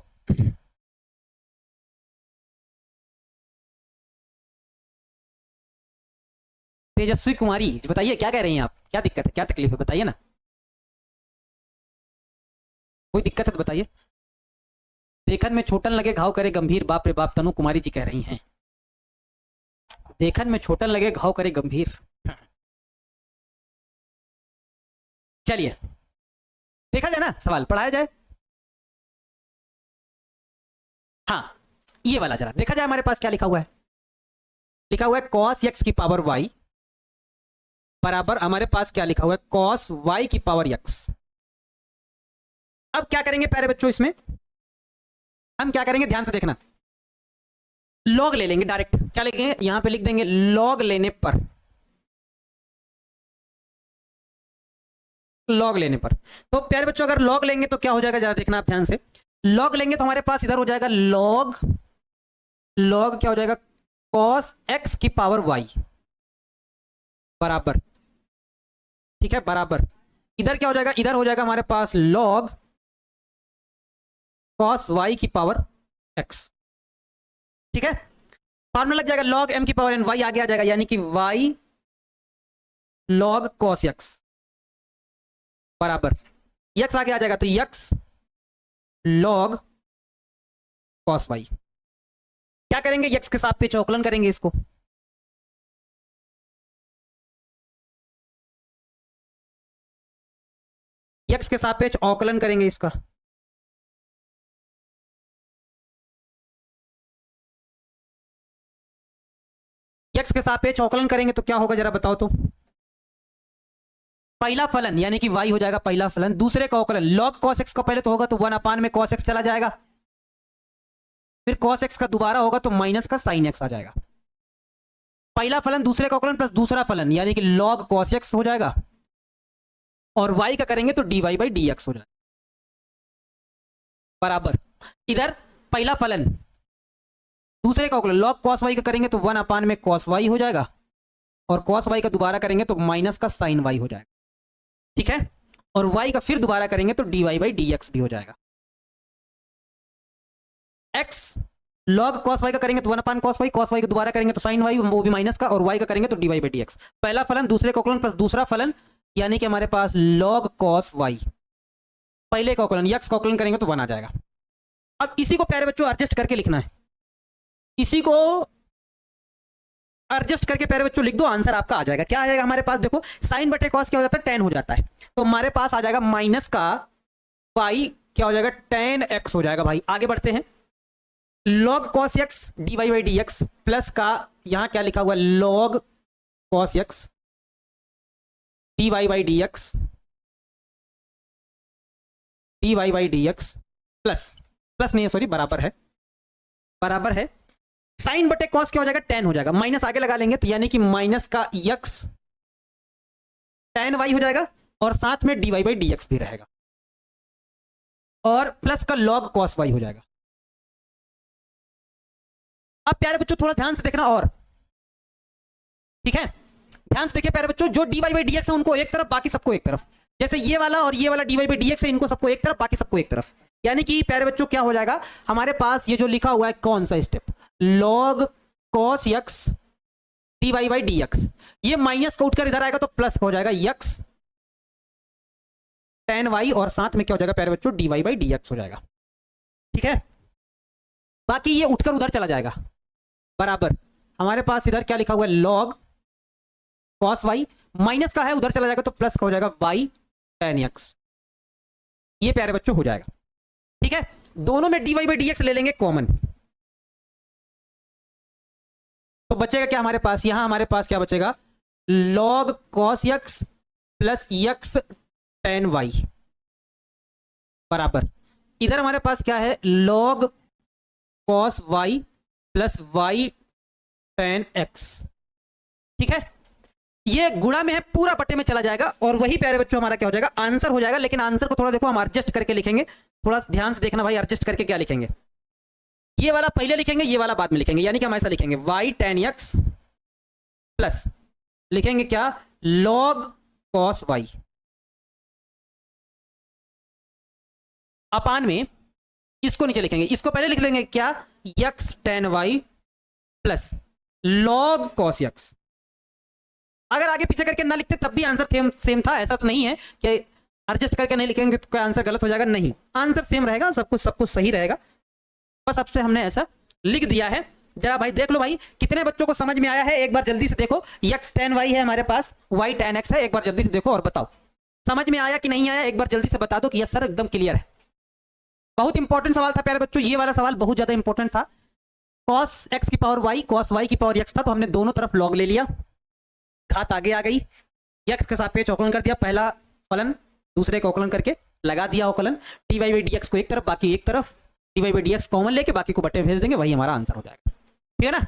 S1: तेजस्वी कुमारी बताइए क्या कह रही हैं आप, क्या दिक्कत है, क्या तकलीफ है, बताइए ना, कोई दिक्कत है तो बताइए। देखन में छोटन लगे घाव करे गंभीर, बाप रे बाप, तनु कुमारी जी कह रही हैं। देखन में छोटन लगे घाव करे गंभीर। चलिए देखा जाए ना, सवाल पढ़ाया जाए। हाँ ये वाला जरा देखा जाए, हमारे पास क्या लिखा हुआ है, लिखा हुआ है cos x की पावर y बराबर, हमारे पास क्या लिखा हुआ है, cos y की पावर x। अब क्या करेंगे प्यारे बच्चों, इसमें हम क्या करेंगे, ध्यान से देखना, लॉग ले लेंगे डायरेक्ट। क्या लिखेंगे, यहां पे लिख देंगे लॉग लेने पर, लॉग लेने पर। तो प्यारे बच्चों अगर लॉग लेंगे तो क्या हो जाएगा, जरा देखना आप ध्यान से। लॉग लेंगे तो हमारे पास इधर हो जाएगा लॉग, लॉग क्या हो जाएगा, cos x की पावर y बराबर, ठीक है बराबर, इधर क्या हो जाएगा, इधर हो जाएगा हमारे पास log cos y की पावर x। ठीक है, फॉर्मूला लग जाएगा log m की पावर n, y आगे आ जाएगा, यानी कि y log cos x बराबर, x आगे आ जाएगा तो x log cos y। क्या करेंगे, x के सापेक्ष अवकलन करेंगे इसको, x के सापेक्ष अवकलन करेंगे इसका, x के सापेक्ष अवकलन करेंगे तो क्या होगा जरा बताओ तो। पहला फलन यानी कि y हो जाएगा पहला फलन, दूसरे का अवकलन log cos x का पहले तो होगा तो 1 अपान में cos x चला जाएगा, फिर cos x का दोबारा होगा तो माइनस का sin x आ जाएगा। पहला फलन दूसरे का अवकलन प्लस दूसरा फलन यानी कि log cos x हो जाएगा, और y का करेंगे तो dy बाई dx हो जाएगा बराबर। इधर पहला फलन दूसरे का अवकलन log cos y का करेंगे तो 1 अपान में cos y हो जाएगा, और cos y का दोबारा करेंगे तो माइनस का sin y हो जाएगा, ठीक है। और y का फिर दोबारा करेंगे तो dy बाई dx भी हो जाएगा। x log cos y का करेंगे तो 1 अपान cos y का दोबारा करेंगे तो sin y, वो भी माइनस का, और y का करेंगे तो dy बाई dx। पहला फलन दूसरे का अवकलन प्लस दूसरा फलन यानी कि हमारे पास log cos y, पहले का अवकलन x का अवकलन करेंगे तो 1 आ जाएगा। अब इसी को प्यारे बच्चों एडजस्ट करके लिखना है, इसी को एडजस्ट करके प्यारे बच्चों लिख दो, आंसर आपका आ जाएगा। क्या आ जाएगा हमारे पास, देखो साइन बटे कॉस क्या हो जाता है, tan हो जाता है, तो हमारे पास आ जाएगा माइनस का y क्या हो जाएगा, tan x हो जाएगा। भाई आगे बढ़ते हैं, log cos x dy by dx plus का यहां क्या लिखा हुआ है log cos x dy by dx, dy by dx plus plus नहीं है सॉरी बराबर है, बराबर है साइन बटे कॉस क्या हो जाएगा, tan हो जाएगा, माइनस आगे लगा लेंगे तो यानी कि माइनस का x tan y हो जाएगा, और साथ में dy बाई dx भी रहेगा, और प्लस का log cos y हो जाएगा। अब प्यारे बच्चों थोड़ा ध्यान से देखना, और ठीक है ध्यान से देखिए प्यारे बच्चों, जो dy बाई dx है उनको एक तरफ बाकी सबको एक तरफ, जैसे ये वाला और ये वाला dy बाई dx है इनको सबको एक तरफ बाकी सबको एक तरफ, यानी कि प्यारे बच्चों क्या हो जाएगा हमारे पास ये जो लिखा हुआ है कौन सा step, log cos x dy by dx, ये माइनस का उठकर इधर आएगा तो प्लस हो जाएगा x tan y, और साथ में क्या हो जाएगा प्यारे बच्चों dy बाई dx हो जाएगा, ठीक है। बाकी ये उठकर उधर चला जाएगा बराबर, हमारे पास इधर क्या लिखा हुआ है log cos y, माइनस का है उधर चला जाएगा तो प्लस का हो जाएगा y tan x, ये प्यारे बच्चों हो जाएगा, ठीक है। दोनों में dy बाई dx ले लेंगे कॉमन, तो बचेगा क्या हमारे पास, यहां हमारे पास क्या बचेगा log cos x plus x tan y बराबर, इधर हमारे पास क्या है log cos y plus y tan x, ठीक है। ये गुणा में है पूरा बटे में चला जाएगा, और वही प्यारे बच्चों हमारा क्या हो जाएगा आंसर हो जाएगा। लेकिन आंसर को थोड़ा देखो हम एडजस्ट करके लिखेंगे, थोड़ा ध्यान से देखना भाई एडजस्ट करके क्या लिखेंगे, ये वाला पहले लिखेंगे ये वाला बाद में लिखेंगे, यानी कि हम ऐसा लिखेंगे y tan x प्लस लिखेंगे क्या log cos y अपान में इसको नीचे लिखेंगे, इसको पहले लिख लेंगे क्या x tan y plus log cos x। अगर आगे पीछे करके ना लिखते तब भी आंसर सेम था, ऐसा तो नहीं है कि एडजस्ट करके नहीं लिखेंगे तो क्या आंसर गलत हो जाएगा, नहीं आंसर सेम रहेगा, सब कुछ सही रहेगा, बस अब से हमने ऐसा लिख दिया है। जरा भाई देख लो भाई कितने बच्चों को समझ में आया है, एक बार जल्दी से देखो, x tan y है हमारे पास, y tan x है, एक बार जल्दी से देखो और बताओ समझ में आया कि नहीं आया, एक बार जल्दी से बता दो कि यस सर एकदम क्लियर है। बहुत इंपॉर्टेंट सवाल था प्यारे बच्चों, ये वाला सवाल बहुत ज्यादा इंपॉर्टेंट था। cos x की पावर y cos y की पावर x था, तो हमने दोनों तरफ log ले लिया, घात आगे आ गई, x के सापेक्ष अवकलन कर दिया, पहला फलन दूसरे का अवकलन करके लगा दिया अवकलन, dy बाई dx को एक तरफ बाकी एक तरफ, dy बाई dx कॉमन लेके बाकी को बटे भेज देंगे, वही हमारा आंसर हो जाएगा, ठीक है ना।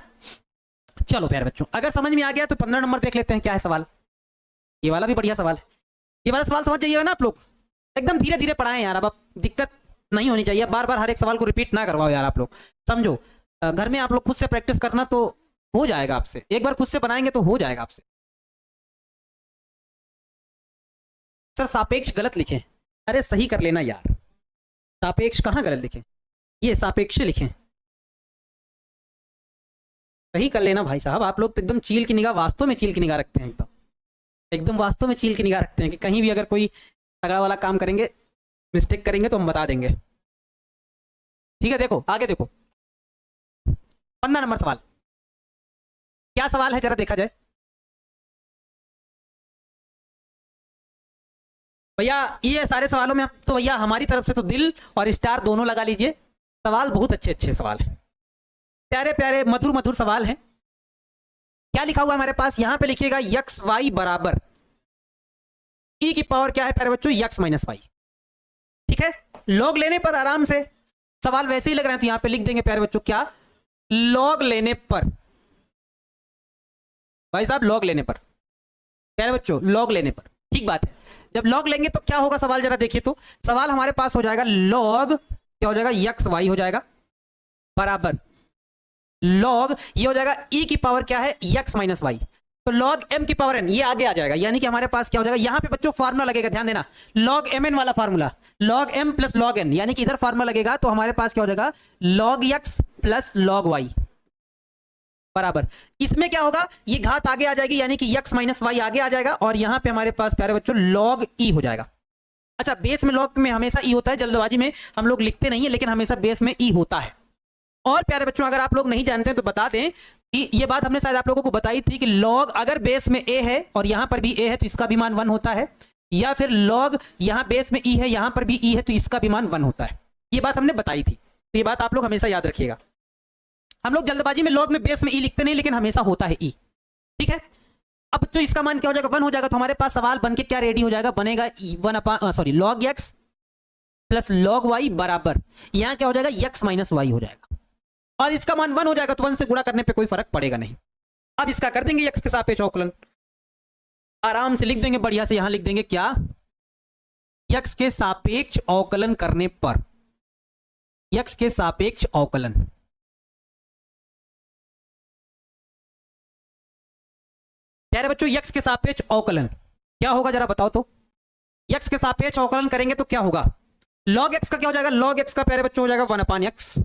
S1: चलो प्यारे बच्चों अगर समझ में आ गया तो 15 नंबर देख लेते हैं क्या है सवाल, ये वाला भी बढ़िया सवाल है, ये वाला सवाल समझ जाइएगा ना आप लोग, एकदम धीरे धीरे पढ़ाएं यार, अब दिक्कत नहीं होनी चाहिए, बार बार हर एक सवाल को रिपीट ना करवाओ यार आप लोग, समझो घर में आप लोग खुद से प्रैक्टिस करना तो हो जाएगा आपसे, एक बार खुद से बनाएंगे तो हो जाएगा आपसे। सर सापेक्ष गलत लिखे, अरे सही कर लेना यार, सापेक्ष कहाँ गलत लिखे, ये सापेक्ष लिखे, सही कर लेना भाई साहब, आप लोग तो एकदम चील की निगाह, वास्तव में चील की निगाह रखते हैं, एकदम एकदम वास्तव में चील की निगाह रखते हैं कि कहीं भी अगर कोई तगड़ा वाला काम करेंगे मिस्टेक करेंगे तो हम बता देंगे, ठीक है। देखो आगे देखो 15 नंबर सवाल, क्या सवाल है जरा देखा जाए भैया ये सारे सवालों में तो भैया हमारी तरफ से तो दिल और स्टार दोनों लगा लीजिए। सवाल बहुत अच्छे अच्छे सवाल हैं, प्यारे प्यारे मधुर मधुर सवाल हैं। क्या लिखा हुआ है हमारे पास, यहां पे लिखिएगा यक्स वाई बराबर ई की पावर क्या है प्यारे बच्चों, यक्स माइनस वाई। ठीक है, लॉग लेने पर आराम से सवाल वैसे ही लग रहे हैं तो यहां पे लिख देंगे प्यारे बच्चों क्या, लॉग लेने पर, भाई साहब लॉग लेने पर प्यारे बच्चों, लॉग लेने पर। ठीक बात है, जब लॉग लेंगे तो क्या होगा सवाल जरा देखिए तो, सवाल हमारे पास हो जाएगा लॉग क्या हो जाएगा, यक्स वाई हो जाएगा बराबर लॉग ये हो जाएगा ई की पावर क्या है, यक्स माइनस वाई। तो लॉग एम की पावर एन ये आगे आ जाएगा, यानी कि हमारे पास क्या हो जाएगा, यहां पे बच्चों फार्मूला लगेगा, ध्यान देना, लॉग एम एन वाला formula, log m plus log n, यानी कि इधर फार्मूला लगेगा तो हमारे पास क्या हो जाएगा, log x plus log y बराबर, इसमें क्या होगा, ये घात आगे आ जाएगी, यानी कि यक्स माइनस वाई आगे आ जाएगा, और यहां पे हमारे पास प्यारे बच्चों लॉग ई हो जाएगा। अच्छा, बेस में लॉग में हमेशा ई होता है, जल्दबाजी में हम लोग लिखते नहीं है, लेकिन हमेशा बेस में ई होता है। और प्यारे बच्चों अगर आप लोग नहीं जानते हैं तो बता दें कि ये बात हमने शायद आप लोगों को बताई थी कि लॉग अगर बेस में ए है और यहां पर भी ए है तो इसका भी मान 1 होता है, या फिर लॉग यहां बेस में ई है यहां पर भी ई है तो इसका भी मान 1 होता है। ये बात हमने बताई थी, तो ये बात आप लोग हमेशा याद रखिएगा। हम लोग जल्दबाजी में लॉग में बेस में ई लिखते नहीं, लेकिन हमेशा होता है ई। ठीक है, अब जो इसका मान क्या हो जाएगा, 1 हो जाएगा, तो हमारे पास सवाल बन के क्या रेडी हो जाएगा, बनेगा log x plus log y बराबर, यहां क्या हो जाएगा, यक्स माइनस वाई हो जाएगा, और इसका मान 1 हो जाएगा तो 1 से गुणा करने पे कोई फर्क पड़ेगा नहीं। अब इसका कर देंगे यक्स के सापेक्ष अवकलन, आराम से लिख देंगे बढ़िया से, यहां लिख देंगे क्या, यक्स के सापेक्ष अवकलन करने पर, यक्स के सापेक्ष अवकलन, प्यारे बच्चों यक्स के सापेक्ष अवकलन क्या होगा जरा बताओ तो, यक्स के सापेक्ष अवकलन करेंगे तो क्या होगा, लॉग एक्स का क्या हो जाएगा, लॉग एक्स का प्यारे बच्चों हो जाएगा 1/x,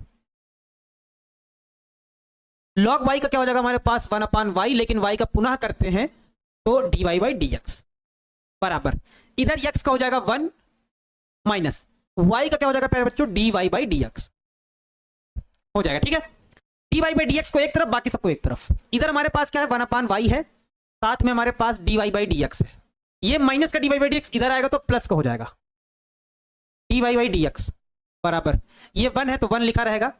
S1: लॉग वाई का क्या हो जाएगा हमारे पास 1/y, लेकिन y का पुनः करते हैं तो dy/dx बराबर, इधर x का हो जाएगा 1 माइनस y का क्या हो जाएगा प्यारे बच्चों, dy/dx हो जाएगा। ठीक है, dy/dx को एक तरफ बाकी सबको एक तरफ, इधर हमारे पास क्या है 1/y है, साथ में हमारे पास dy/dx है, ये माइनस का dy/dx इधर आएगा तो प्लस का हो जाएगा dy/dx बराबर, ये 1 है तो 1 लिखा रहेगा,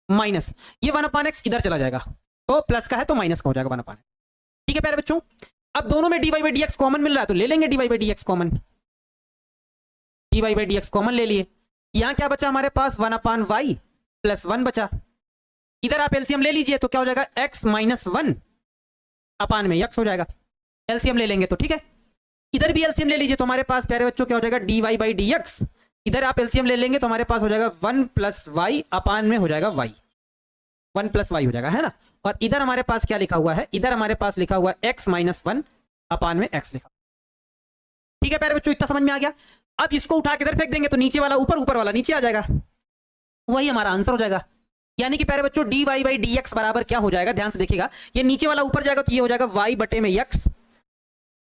S1: माइनस ये 1/x इधर चला जाएगा तो प्लस का है तो माइनस का हो जाएगा 1/x। ठीक है प्यारे बच्चों, अब दोनों में dy/dx कॉमन मिल रहा है तो ले लेंगे dy/dx कॉमन, dy/dx कॉमन ले लिए, यहां क्या बचा हमारे पास 1/y प्लस 1 बचा, इधर आप एलसीएम ले लीजिए तो क्या हो जाएगा, x माइनस 1 अपान में x हो जाएगा, एलसीएम ले लेंगे तो ठीक है, इधर भी एलसीएम ले लीजिए तो हमारे पास प्यारे बच्चों क्या हो जाएगा, dy/dx, इधर आप एलसीएम ले लेंगे तो हमारे पास हो जाएगा 1 प्लस वाई अपान में हो जाएगा y, 1 प्लस वाई हो जाएगा, है ना, और इधर हमारे पास क्या लिखा हुआ है, इधर हमारे पास लिखा हुआ है x माइनस 1 अपान में x लिखा। ठीक है प्यारे बच्चों, इतना समझ में आ गया। अब इसको उठा के इधर फेंक देंगे तो नीचे वाला ऊपर, ऊपर वाला नीचे आ जाएगा, वही हमारा आंसर हो जाएगा। यानी कि प्यारे बच्चों dy/dx बराबर क्या हो जाएगा, ध्यान से देखिएगा, ये नीचे वाला ऊपर जाएगा तो ये हो जाएगा y बटे में x,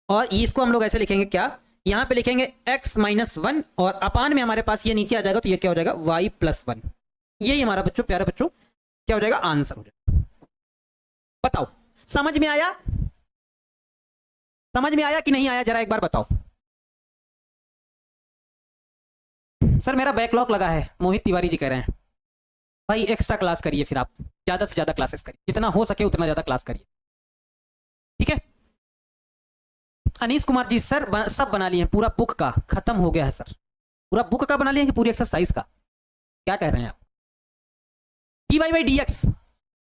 S1: और इसको हम लोग ऐसे लिखेंगे क्या, यहां पे लिखेंगे x माइनस 1 और अपान में हमारे पास ये नीचे आ जाएगा तो ये क्या हो जाएगा, y प्लस 1, यही हमारा बच्चों प्यारे बच्चों क्या हो जाएगा, आंसर हो जाएगा। बताओ समझ में आया, समझ में आया कि नहीं आया, जरा एक बार बताओ। सर मेरा बैकलॉग लगा है, मोहित तिवारी जी कह रहे हैं, भाई एक्स्ट्रा क्लास करिए, फिर आप ज्यादा से ज्यादा क्लासेस करिए, जितना हो सके उतना ज्यादा क्लास करिए। ठीक है, अनीश कुमार जी सर सब बना लिए हैं, पूरा बुक का खत्म हो गया है सर, पूरा बुक का बना लिए कि पूरी एक्सरसाइज का, क्या कह रहे हैं आप, dy/dx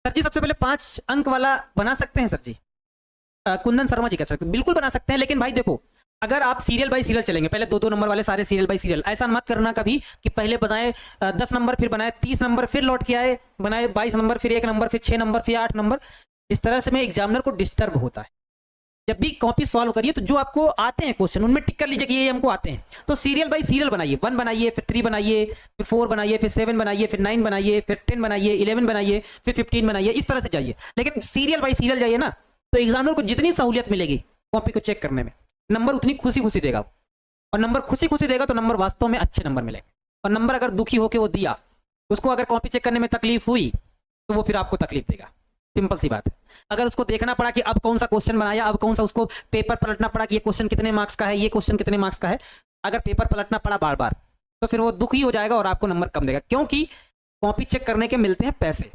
S1: सर जी सबसे पहले 5 अंक वाला बना सकते हैं सर जी, कुंदन शर्मा जी कह सकते हैं, बिल्कुल बना सकते हैं, लेकिन भाई देखो अगर आप सीरियल बाय सीरियल चलेंगे, पहले 2-2 नंबर वाले सारे सीरियल बाय सीरियल, ऐसा मत करना कभी कि पहले बनाए 10 नंबर, फिर बनाए 30 नंबर, फिर लौट के आए बनाए 22 नंबर, फिर 1 नंबर, फिर 6 नंबर, फिर 8 नंबर, इस तरह से में एग्जामिनर को डिस्टर्ब होता है। जब भी कॉपी सॉल्व करिए तो जो आपको आते हैं क्वेश्चन उनमें टिक कर लीजिए कि ये हमको आते हैं, तो सीरियल बाय सीरियल बनाइए, 1 बनाइए, फिर 3 बनाइए, फिर 4 बनाइए, फिर 7 बनाइए, फिर 9 बनाइए, फिर 10 बनाइए, 11 बनाइए, फिर 15 बनाइए, इस तरह से जाइए, लेकिन सीरियल बाय सीरियल जाइए ना तो एग्जामिनर को जितनी सहूलियत मिलेगी कॉपी को चेक करने में, नंबर उतनी खुशी खुशी देगा, और नंबर खुशी खुशी देगा तो नंबर वास्तव में अच्छे नंबर मिलेंगे, और नंबर अगर दुखी होकर वो दिया, उसको अगर कॉपी चेक करने में तकलीफ हुई तो वो फिर आपको तकलीफ देगा। सिंपल सी बात है। अगर उसको देखना पड़ा कि अब कौन सा क्वेश्चन बनाया, अब कौन सा, उसको पेपर पलटना पड़ा कि ये क्वेश्चन कितने मार्क्स का है, ये क्वेश्चन कितने मार्क्स का है, अगर पेपर पलटना पड़ा बार बार, तो फिर वो दुखी हो जाएगा और आपको नंबर कम देगा, क्योंकि कॉपी चेक करने के मिलते हैं पैसे।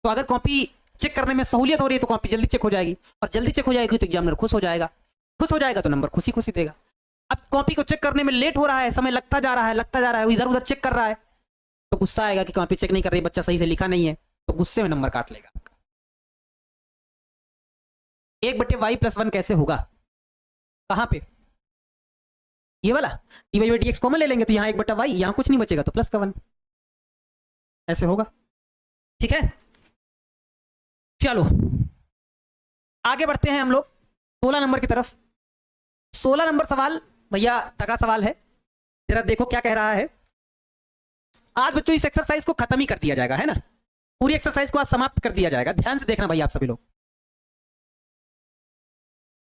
S1: तो अगर कॉपी चेक करने में सहूलियत हो रही है तो कॉपी जल्दी चेक हो जाएगी, और जल्दी चेक हो जाएगी तो एग्जामिनर खुश हो जाएगा, खुश हो जाएगा तो नंबर खुशी खुशी देगा। अब कॉपी को चेक करने में लेट हो रहा है, समय लगता जा रहा है, लगता जा रहा है, इधर उधर चेक कर रहा है, तो गुस्सा आएगा कि कॉपी चेक नहीं कर रही, बच्चा सही से लिखा नहीं है, तो गुस्से में नंबर काट लेगा। 1/y+1 कैसे होगा, कहां पे, ये वाला dy/dx कॉमन ले लेंगे तो यहाँ 1/y, यहाँ कुछ नहीं बचेगा तो प्लस का 1, ऐसे होगा। ठीक है, चलो आगे बढ़ते हैं हम लोग 16 नंबर की तरफ। 16 नंबर सवाल भैया तगड़ा सवाल है, जरा देखो क्या कह रहा है। आज बच्चों इस एक्सरसाइज को खत्म ही कर दिया जाएगा, है ना, पूरी एक्सरसाइज को आज समाप्त कर दिया जाएगा। ध्यान से देखना भाई आप सभी लोग,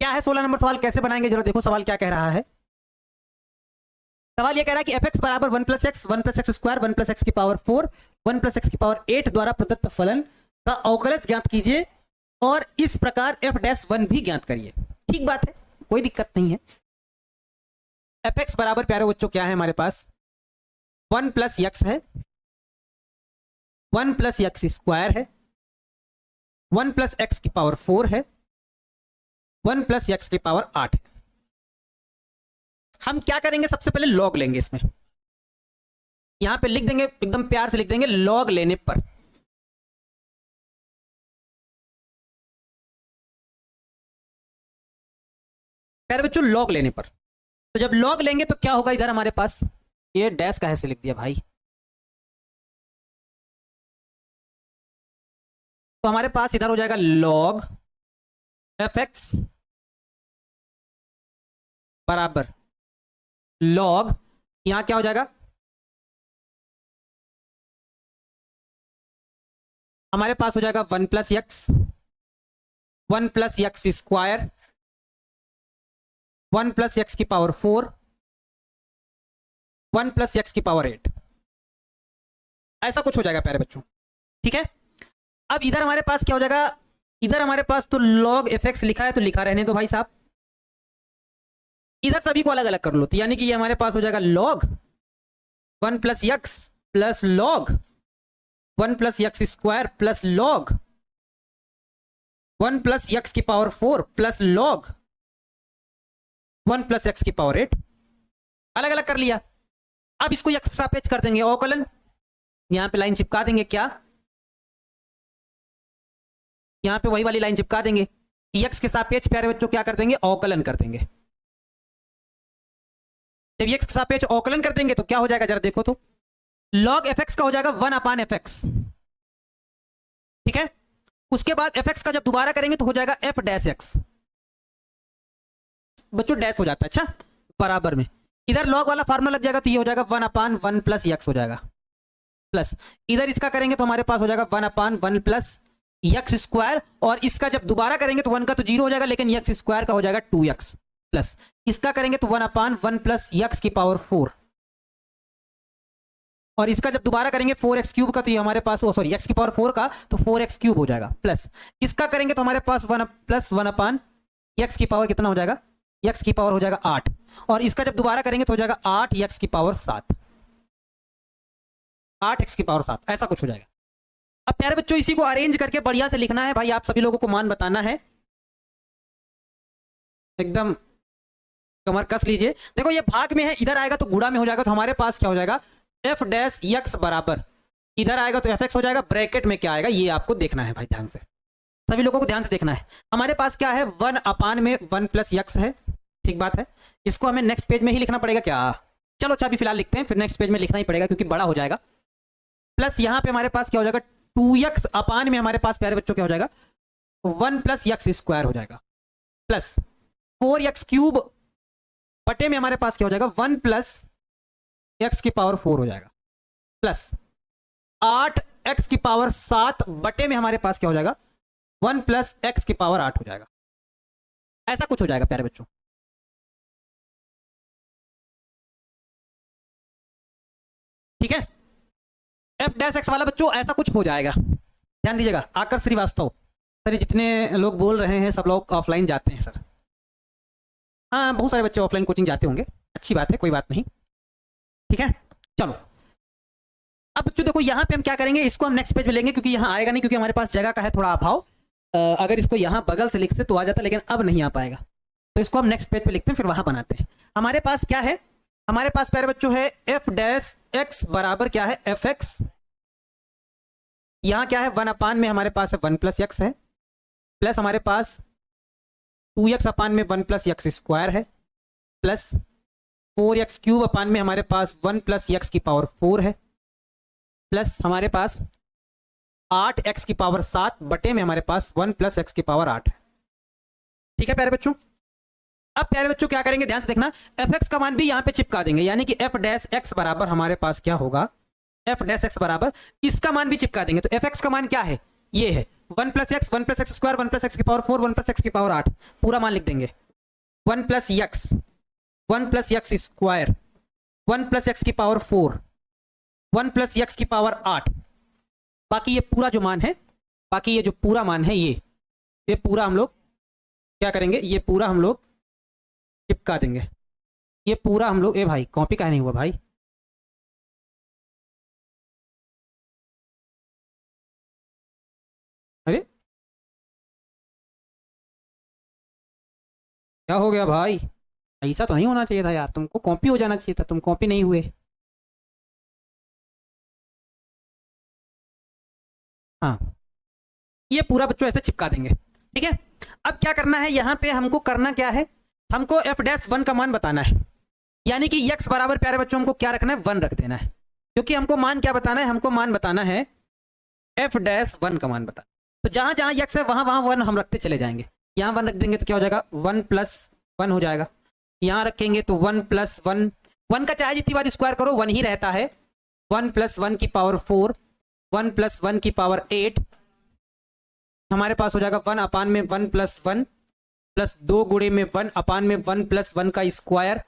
S1: क्या है 16 नंबर सवाल, कैसे बनाएंगे जरा देखो। सवाल क्या कह रहा है, सवाल यह कह रहा है कि fx बराबर 1 + x 1 + x स्क्वायर 1 + x की पावर 4 1 + x की पावर 8 द्वारा प्रदत्त फलन का अवकलज ज्ञात कीजिए और इस प्रकार f'1 भी ज्ञात करिए। ठीक बात है, कोई दिक्कत नहीं है। fx बराबर प्यारे बच्चों क्या है हमारे पास, 1 + x है, 1 + x स्क्वायर है, 1 + x की पावर 4 है, 1 + x की पावर 8 है। हम क्या करेंगे, सबसे पहले लॉग लेंगे इसमें, यहां पे लिख देंगे, एकदम प्यार से लिख देंगे लॉग लेने पर। प्यारे बच्चों लॉग लेने पर, तो जब लॉग लेंगे तो क्या होगा, इधर हमारे पास ये डैश का ऐसे लिख दिया भाई, तो हमारे पास इधर हो जाएगा लॉग fx बराबर लॉग, यहां क्या हो जाएगा, हमारे पास हो जाएगा 1 + x 1 + x स्क्वायर 1 + x की पावर 4 1 + x की पावर 8, ऐसा कुछ हो जाएगा प्यारे बच्चों। ठीक है, अब इधर हमारे पास क्या हो जाएगा, इधर हमारे पास तो log fx लिखा है तो लिखा रहने दो भाई साहब, इधर सभी को अलग अलग कर लो, तो यानी कि ये हमारे पास हो जाएगा log 1 + x plus log 1 + x square plus log 1 + x की पावर 4 प्लस log 1 + x की पावर 8, अलग अलग कर लिया। अब इसको x के सापेक्ष कर देंगे अवकलन, यहां पे लाइन चिपका देंगे, क्या यहां पे वही वाली लाइन चिपका देंगे, x के सापेक्ष प्यारे बच्चों क्या कर देंगे, अवकलन कर देंगे। जब x के सापेक्ष अवकलन कर देंगे तो क्या हो जाएगा, जरा देखो तो log fx का हो जाएगा 1/fx। ठीक है, उसके बाद fx का जब दोबारा करेंगे तो हो जाएगा f'(x), बच्चों डैश हो जाता है, अच्छा बराबर में, इधर log वाला फार्मूला लग जाएगा तो ये हो जाएगा 1/1 + x हो जाएगा, प्लस इधर इसका करेंगे तो हमारे पास हो जाएगा 1/1 + x स्क्वायर, और इसका जब दोबारा करेंगे तो 1 का तो 0 हो जाएगा, लेकिन x स्क्वायर का हो जाएगा 2x, प्लस इसका करेंगे तो 1/1 + x की पावर 4, और इसका जब दोबारा करेंगे 4x³ का तो ये हमारे पास सॉरी x की पावर 4 का तो 4x³ हो जाएगा, प्लस इसका करेंगे तो हमारे पास 1 + 1/x की पावर कितना हो जाएगा, x की पावर हो जाएगा 8, और इसका जब दोबारा करेंगे तो हो जाएगा 8x की पावर 7, 8x की पावर 7, ऐसा कुछ हो जाएगा। अब प्यारे बच्चों इसी को अरेंज करके बढ़िया से लिखना है भाई, आप सभी लोगों को मान बताना है, एकदम कमर कस लीजिए। देखो ये भाग में है, इधर आएगा तो गुणा में हो जाएगा, तो हमारे पास क्या हो जाएगा f'(x) बराबर, इधर आएगा तो fx हो जाएगा, ब्रैकेट में क्या आएगा ये आपको देखना है भाई, ध्यान से सभी लोगों को ध्यान से देखना है। हमारे पास क्या है 1/1 + x है, ठीक बात है, इसको हमें नेक्स्ट पेज में ही लिखना पड़ेगा क्या, चलो अच्छा अभी फिलहाल लिखते हैं, फिर नेक्स्ट पेज में लिखना ही पड़ेगा क्योंकि बड़ा हो जाएगा, प्लस यहाँ पे हमारे पास क्या हो जाएगा 2x में हमारे पास प्यारे बच्चों क्या हो जाएगा 1 + x स्क्वायर हो जाएगा, प्लस 4x³ बटे में हमारे पास क्या हो जाएगा 1 + x की पावर 4 हो जाएगा, प्लस 8x की पावर 7 बटे में हमारे पास क्या हो जाएगा 1 + x की पावर 8 हो जाएगा, ऐसा कुछ हो जाएगा प्यारे बच्चों। ठीक है, f'(x) वाला बच्चों ऐसा कुछ हो जाएगा, ध्यान दीजिएगा, आकर श्रीवास्तव सर जितने लोग बोल रहे हैं सब लोग ऑफलाइन जाते हैं सर। हाँ बहुत सारे बच्चे ऑफलाइन कोचिंग जाते होंगे, अच्छी बात है, कोई बात नहीं, ठीक है। चलो अब बच्चों देखो यहाँ पे हम क्या करेंगे, इसको हम नेक्स्ट पेज में लेंगे क्योंकि यहाँ आएगा नहीं, क्योंकि हमारे पास जगह का है थोड़ा अभाव। अगर इसको यहाँ बगल से लिखते तो आ जाता, लेकिन अब नहीं आ पाएगा, तो इसको हम नेक्स्ट पेज पे लिखते हैं, फिर वहां बनाते हैं। हमारे पास क्या है, हमारे पास प्यारे बच्चों है एफ डैश एक्स बराबर क्या है एफ एक्स, यहाँ क्या है 1 में हमारे पास है 1 प्लस एक्स है, प्लस हमारे पास 2x अपान में 1 प्लस एक्स स्क्वायर है, प्लस 4x क्यूब अपान में हमारे पास 1 प्लस एक्स की पावर 4 है, प्लस हमारे पास 8x की पावर 7 बटे में हमारे पास 1 प्लस एक्स की पावर 8 है। ठीक है प्यारे बच्चों। अब प्यारे बच्चों क्या करेंगे, ध्यान से देखना, एफ एक्स का मान भी यहाँ पे चिपका देंगे, यानी कि एफ डैश एक्स बराबर हमारे पास क्या होगा, एफ डैश एक्स बराबर इसका मान भी चिपका देंगे। तो एफ एक्स का मान क्या है, ये है 1 plus x, 1 plus x square, 1 plus x की पावर 4, 1 प्लस एक्स की पावर 8, पूरा मान लिख देंगे 1 plus x, 1 plus x square, 1 plus x की पावर 4, 1 प्लस एक्स की पावर 8। बाकी ये पूरा जो मान है, बाकी ये जो पूरा मान है ये पूरा हम लोग क्या करेंगे, ये पूरा हम लोग चिपका देंगे, ये पूरा हम लोग, ए भाई कॉपी काहे नहीं हुआ भाई, अरे क्या हो गया भाई, ऐसा तो नहीं होना चाहिए था यार, तुमको कॉपी हो जाना चाहिए था, तुम कॉपी नहीं हुए। हाँ ये पूरा बच्चों ऐसे चिपका देंगे, ठीक है। अब क्या करना है, यहाँ पे हमको करना क्या है, हमको एफ डैश 1 का मान बताना है, यानी कि x बराबर प्यारे बच्चों हमको क्या रखना है, 1 रख देना है, क्योंकि हमको मान क्या बताना है, हमको मान बताना है एफ डैश 1 का मान बताना। तो जहां जहां x है वहां वहां 1 हम रखते चले जाएंगे, यहाँ 1 रख देंगे तो क्या हो जाएगा 1 प्लस 1 हो जाएगा, यहाँ रखेंगे तो 1 प्लस 1, 1 का चाहे जितनी बार स्क्वायर करो 1 ही रहता है, 1 प्लस 1 की पावर 4, 1 प्लस 1 की पावर 8, हमारे पास हो जाएगा 1 अपान में 1 प्लस 1 प्लस 2 गुणे में 1 अपान में 1 प्लस 1 का स्क्वायर,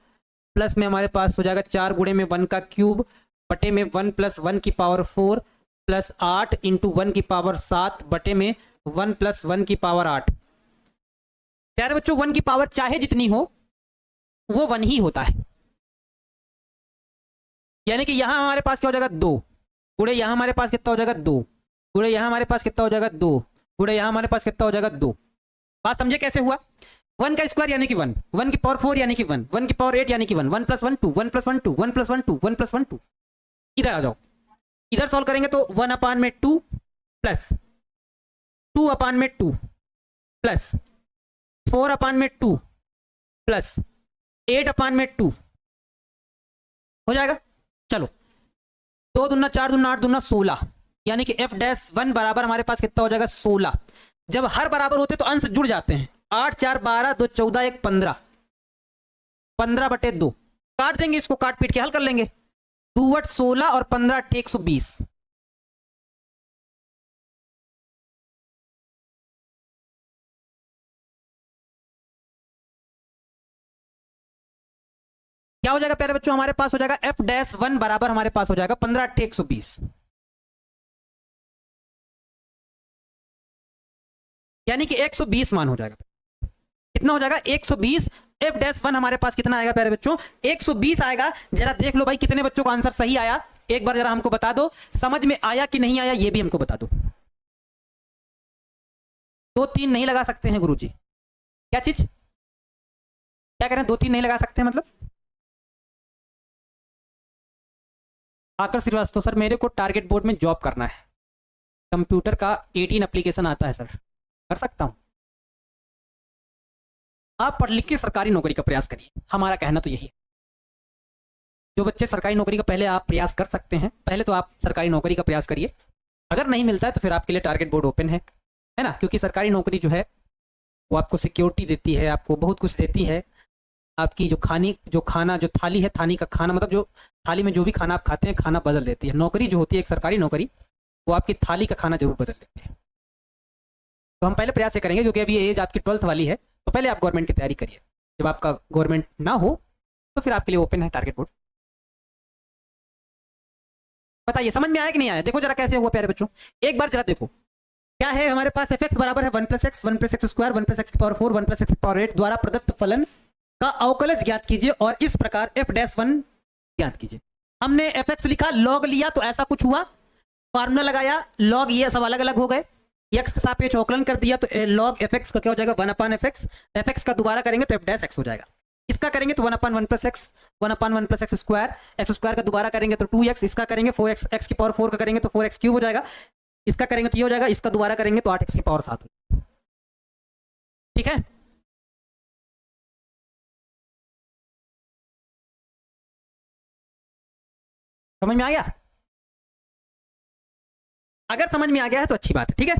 S1: प्लस में हमारे पास हो जाएगा 4 गुणे में 1 का क्यूब बटे में 1 प्लस 1 की पावर 4 प्लस 8 इंटू 1 की पावर 7 बटे में 1 प्लस 1 की पावर 8। प्यारे बच्चों 1 की पावर चाहे जितनी हो वो 1 ही होता है, यानी कि यहां हमारे पास क्या हो जाएगा 2 गुणे यहां हमारे पास कितना हो जाएगा 2 गुणे यहां हमारे पास कितना हो जाएगा 2 गुणे यहां हमारे पास कितना हो जाएगा 2। बात समझे कैसे हुआ, 1 का स्क्वायर यानी कि 1, 1 की पावर 4 यानी कि 1, 1 की पावर 8 यानी कि 1, 1 प्लस 1 2, 1 प्लस 1 2, 1 प्लस 1 2, 1 प्लस 1 2। इधर आ जाओ, इधर सॉल्व करेंगे तो 1 अपान में 2 प्लस 2 अपान में 2 प्लस 4 अपान में 2 प्लस 8 अपान में 2 हो जाएगा। चलो 2 दूना 4 दूना 8 दूना 16, यानी कि एफ डैश 1 बराबर हमारे पास कितना हो जाएगा 16। जब हर बराबर होते तो अंश जुड़ जाते हैं, 8 4 12 2 14 1 15, 15 बटे 2 काट देंगे, इसको काट पीट के हल कर लेंगे, 2 8 16 और 15 8 120। क्या हो जाएगा प्यारे बच्चों, हमारे पास हो जाएगा एफ डैश 1 बराबर हमारे पास हो जाएगा 15 8 120, यानी कि 120 मान हो जाएगा। कितना हो जाएगा 120, एफ डैश 1 हमारे पास कितना आएगा प्यारे बच्चों 120 आएगा। जरा देख लो भाई कितने बच्चों का आंसर सही आया, एक बार जरा हमको बता दो, समझ में आया कि नहीं आया ये भी हमको बता दो। 2 3 नहीं लगा सकते हैं गुरुजी, क्या चीज, क्या करें 2 3 नहीं लगा सकते मतलब। आकर श्रीवास्तव सर मेरे को टारगेट बोर्ड में जॉब करना है, कंप्यूटर का 18 एप्लीकेशन आता है सर, कर सकता हूं। आप पढ़ लिख के सरकारी नौकरी का प्रयास करिए, हमारा कहना तो यही है। जो बच्चे सरकारी नौकरी का पहले आप प्रयास कर सकते हैं, पहले तो आप सरकारी नौकरी का प्रयास करिए, अगर नहीं मिलता है तो फिर आपके लिए टारगेट बोर्ड ओपन है ना, क्योंकि सरकारी नौकरी जो है वो आपको सिक्योरिटी देती है, आपको बहुत कुछ देती है, आपकी जो खाना जो थाली है, थाली का खाना मतलब जो थाली में जो भी खाना आप खाते हैं खाना बदल देती है। नौकरी जो होती है एक सरकारी नौकरी, वो आपकी थाली का खाना जरूर बदल देती है। तो हम पहले प्रयास ये करेंगे, क्योंकि अभी एज आपकी 12th वाली है, तो पहले आप गवर्नमेंट की तैयारी करिए, जब आपका गवर्नमेंट ना हो तो फिर आपके लिए ओपन है टारगेट बोर्ड। बताइए समझ में आया कि नहीं आया, देखो जरा कैसे हुआ प्यारे बच्चों, एक बार जरा देखो, क्या है हमारे पास एफ एक्स बराबर है 1 + x 1 + x स्क्वायर 1 + x की पावर 4 1 + x की पावर 8 द्वारा प्रदत्त फलन का अवकलज ज्ञात कीजिए और इस प्रकार f'1 ज्ञात कीजिए। हमने एफ एक्स लिखा, लॉग लिया तो ऐसा कुछ हुआ, फार्मूला लगाया, लॉग ये सब अलग अलग हो गए, x के सापेक्ष अवकलन कर दिया तो log एफ एक्स का क्या हो जाएगा 1/f(x), एफ एक्स का दोबारा करेंगे तो f'(x) हो जाएगा। इसका करेंगे तो 1/1 + x 1/1 + x square, x square का दोबारा करेंगे तो 2x, इसका करेंगे 4x, x की पावर 4 का करेंगे तो 4x³ हो जाएगा, इसका करेंगे तो ये हो जाएगा, इसका दोबारा करेंगे तो 8x की पावर 7 हो जाएगा। ठीक है, समझ में आ गया? अगर समझ में आ गया है तो अच्छी बात है। ठीक है,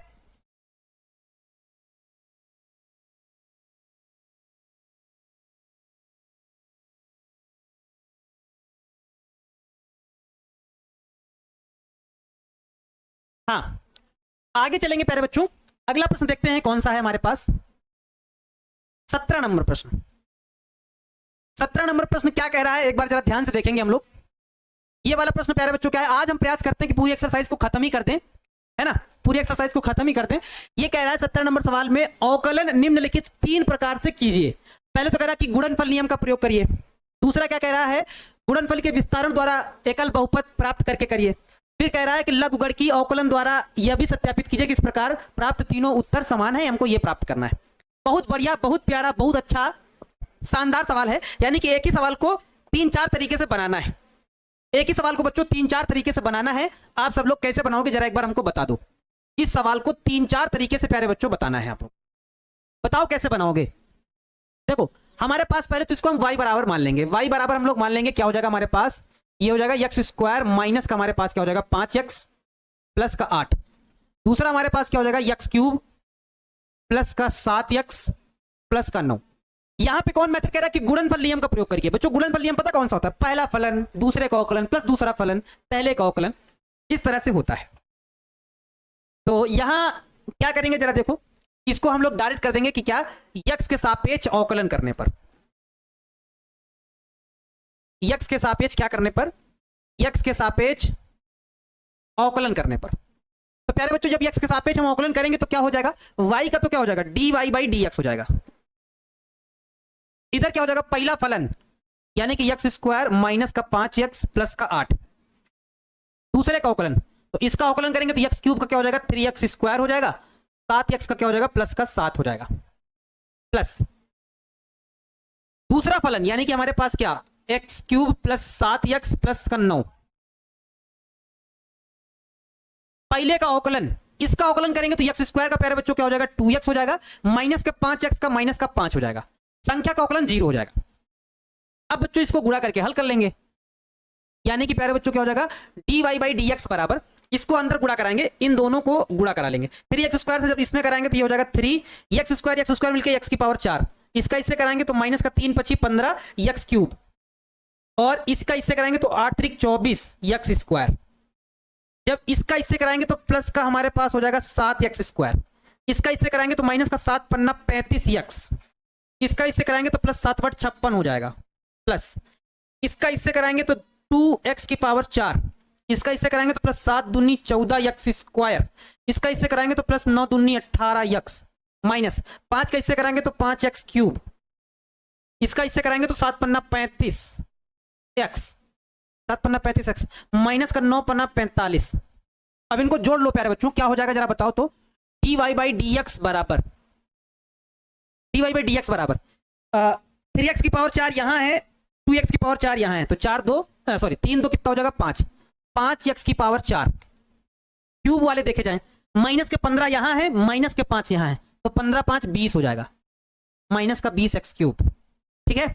S1: हाँ आगे चलेंगे प्यारे बच्चों। अगला प्रश्न देखते हैं कौन सा है हमारे पास। 17 नंबर प्रश्न। 17 नंबर प्रश्न क्या कह रहा है, एक बार जरा ध्यान से देखेंगे हम लोग। ये वाला प्रश्न प्यारे बच्चों क्या है, आज हम प्रयास करते हैं कि पूरी एक्सरसाइज को खत्म ही कर दें, है ना, पूरी एक्सरसाइज को खत्म ही कर दें। ये कह रहा है 17 नंबर सवाल में अवकलन निम्नलिखित 3 प्रकार से कीजिए। पहले तो कह रहा है कि गुणनफल नियम का प्रयोग करिए, दूसरा क्या कह रहा है, गुणनफल के विस्तारण द्वारा एकल बहुपद प्राप्त करके करिए, फिर कह रहा है कि लघुगणकीय अवकलन द्वारा यह भी सत्यापित कीजिए कि इस प्रकार प्राप्त तीनों उत्तर समान है, हमको ये प्राप्त करना है। बहुत बढ़िया, बहुत प्यारा, बहुत अच्छा, शानदार सवाल है। यानी कि एक ही सवाल को 3-4 तरीके से बनाना है। एक ही सवाल को बच्चों 3-4 तरीके से बनाना है। आप सब लोग कैसे बनाओगे जरा एक बार हमको बता दो। इस सवाल को 3-4 तरीके से प्यारे बच्चों बताना है। आप लोग बताओ कैसे बनाओगे। देखो हमारे पास पहले तो इसको हम y बराबर मान लेंगे। y बराबर हम लोग मान लेंगे, क्या हो जाएगा हमारे पास, ये हो जाएगा x स्क्वायर माइनस का हमारे पास क्या हो जाएगा 5x प्लस का 8। दूसरा हमारे पास क्या हो जाएगा x³ प्लस का 7x प्लस का 9। यहां पे कौन मेथड कह रहा है कि गुणनफल नियम का प्रयोग करिए। बच्चों गुणनफल नियम पता कौन सा होता है, पहला फलन दूसरे का अवकलन प्लस दूसरा फलन पहले का अवकलन, इस तरह से होता है। तो यहां क्या करेंगे जरा देखो, इसको हम लोग डायरेक्ट कर देंगे कि क्या, x के सापेक्ष अवकलन करने पर, x के सापेक्ष क्या करने पर, x के सापेक्ष अवकलन करने पर। तो प्यारे बच्चों जब x के सापेक्ष हम अवकलन करेंगे तो क्या हो जाएगा, y का तो क्या हो जाएगा dy/dx हो जाएगा। इधर क्या हो जाएगा, पहला फलन यानी कि x स्क्वायर माइनस का 5x प्लस का 8। दूसरे का अवकलन, तो इसका अवकलन करेंगे तो x³ का क्या हो जाएगा 3x स्क्वायर हो जाएगा, 7x का क्या हो जाएगा प्लस का 7 हो जाएगा, प्लस दूसरा फलन यानी कि हमारे पास क्या x³ प्लस 7x प्लस का 9। पहले का अवकलन, इसका अवकलन करेंगे तो x स्क्वायर का प्यारे बच्चों क्या हो जाएगा 2x हो जाएगा, माइनस के 5x का माइनस का 5 हो जाएगा, संख्या का अवकलन 0 हो जाएगा। अब बच्चों इसको गुणा करके हल कर लेंगे, यानी कि प्यारे बच्चों क्या हो जाएगा dy/dx बराबर, इसको अंदर गुणा कराएंगे, इन दोनों को गुणा करा लेंगे। 3x स्क्वायर से जब इसमें कराएंगे तो ये हो जाएगा 3x स्क्वायर मिलकर x की पावर 4, इसका इससे कराएंगे तो माइनस का 3 × 5 = 15 x³, और इसका इससे कराएंगे तो 8 × 3 = 24 x स्क्वायर। जब इसका इससे कराएंगे तो प्लस का हमारे पास हो जाएगा 7x स्क्वायर, इसका इससे कराएंगे तो माइनस का 7 × 5 = 35x, इसका इससे कराएंगे तो प्लस 7 × 8 = 56 हो जाएगा, प्लस इसका इससे कराएंगे तो 2x की पावर 4, इसका इससे कराएंगे तो प्लस 7 दूनी 14x स्क्वायर, इसका इससे कराएंगे तो प्लस 9 दूनी 18x, माइनस 5 का इससे कराएंगे तो 5x³, इसका इससे कराएंगे तो 7 × 5 = 35x, 7 × 5 = 35x, माइनस का 9 × 45। अब इनको जोड़ लो प्यारे बच्चों, क्या हो जाएगा जरा बताओ तो, dy/dx बराबर 3x की पावर 4 यहां है, 2x की पावर 4 यहां है, तो 3 2 कितना हो जाएगा 5, 5x की पावर 4 क्यूब वाले देखे जाएं, माइनस के 15 यहां है, माइनस के 5 यहां है, तो 15 × 5 = 20 हो जाएगा, माइनस का 20x³। ठीक है,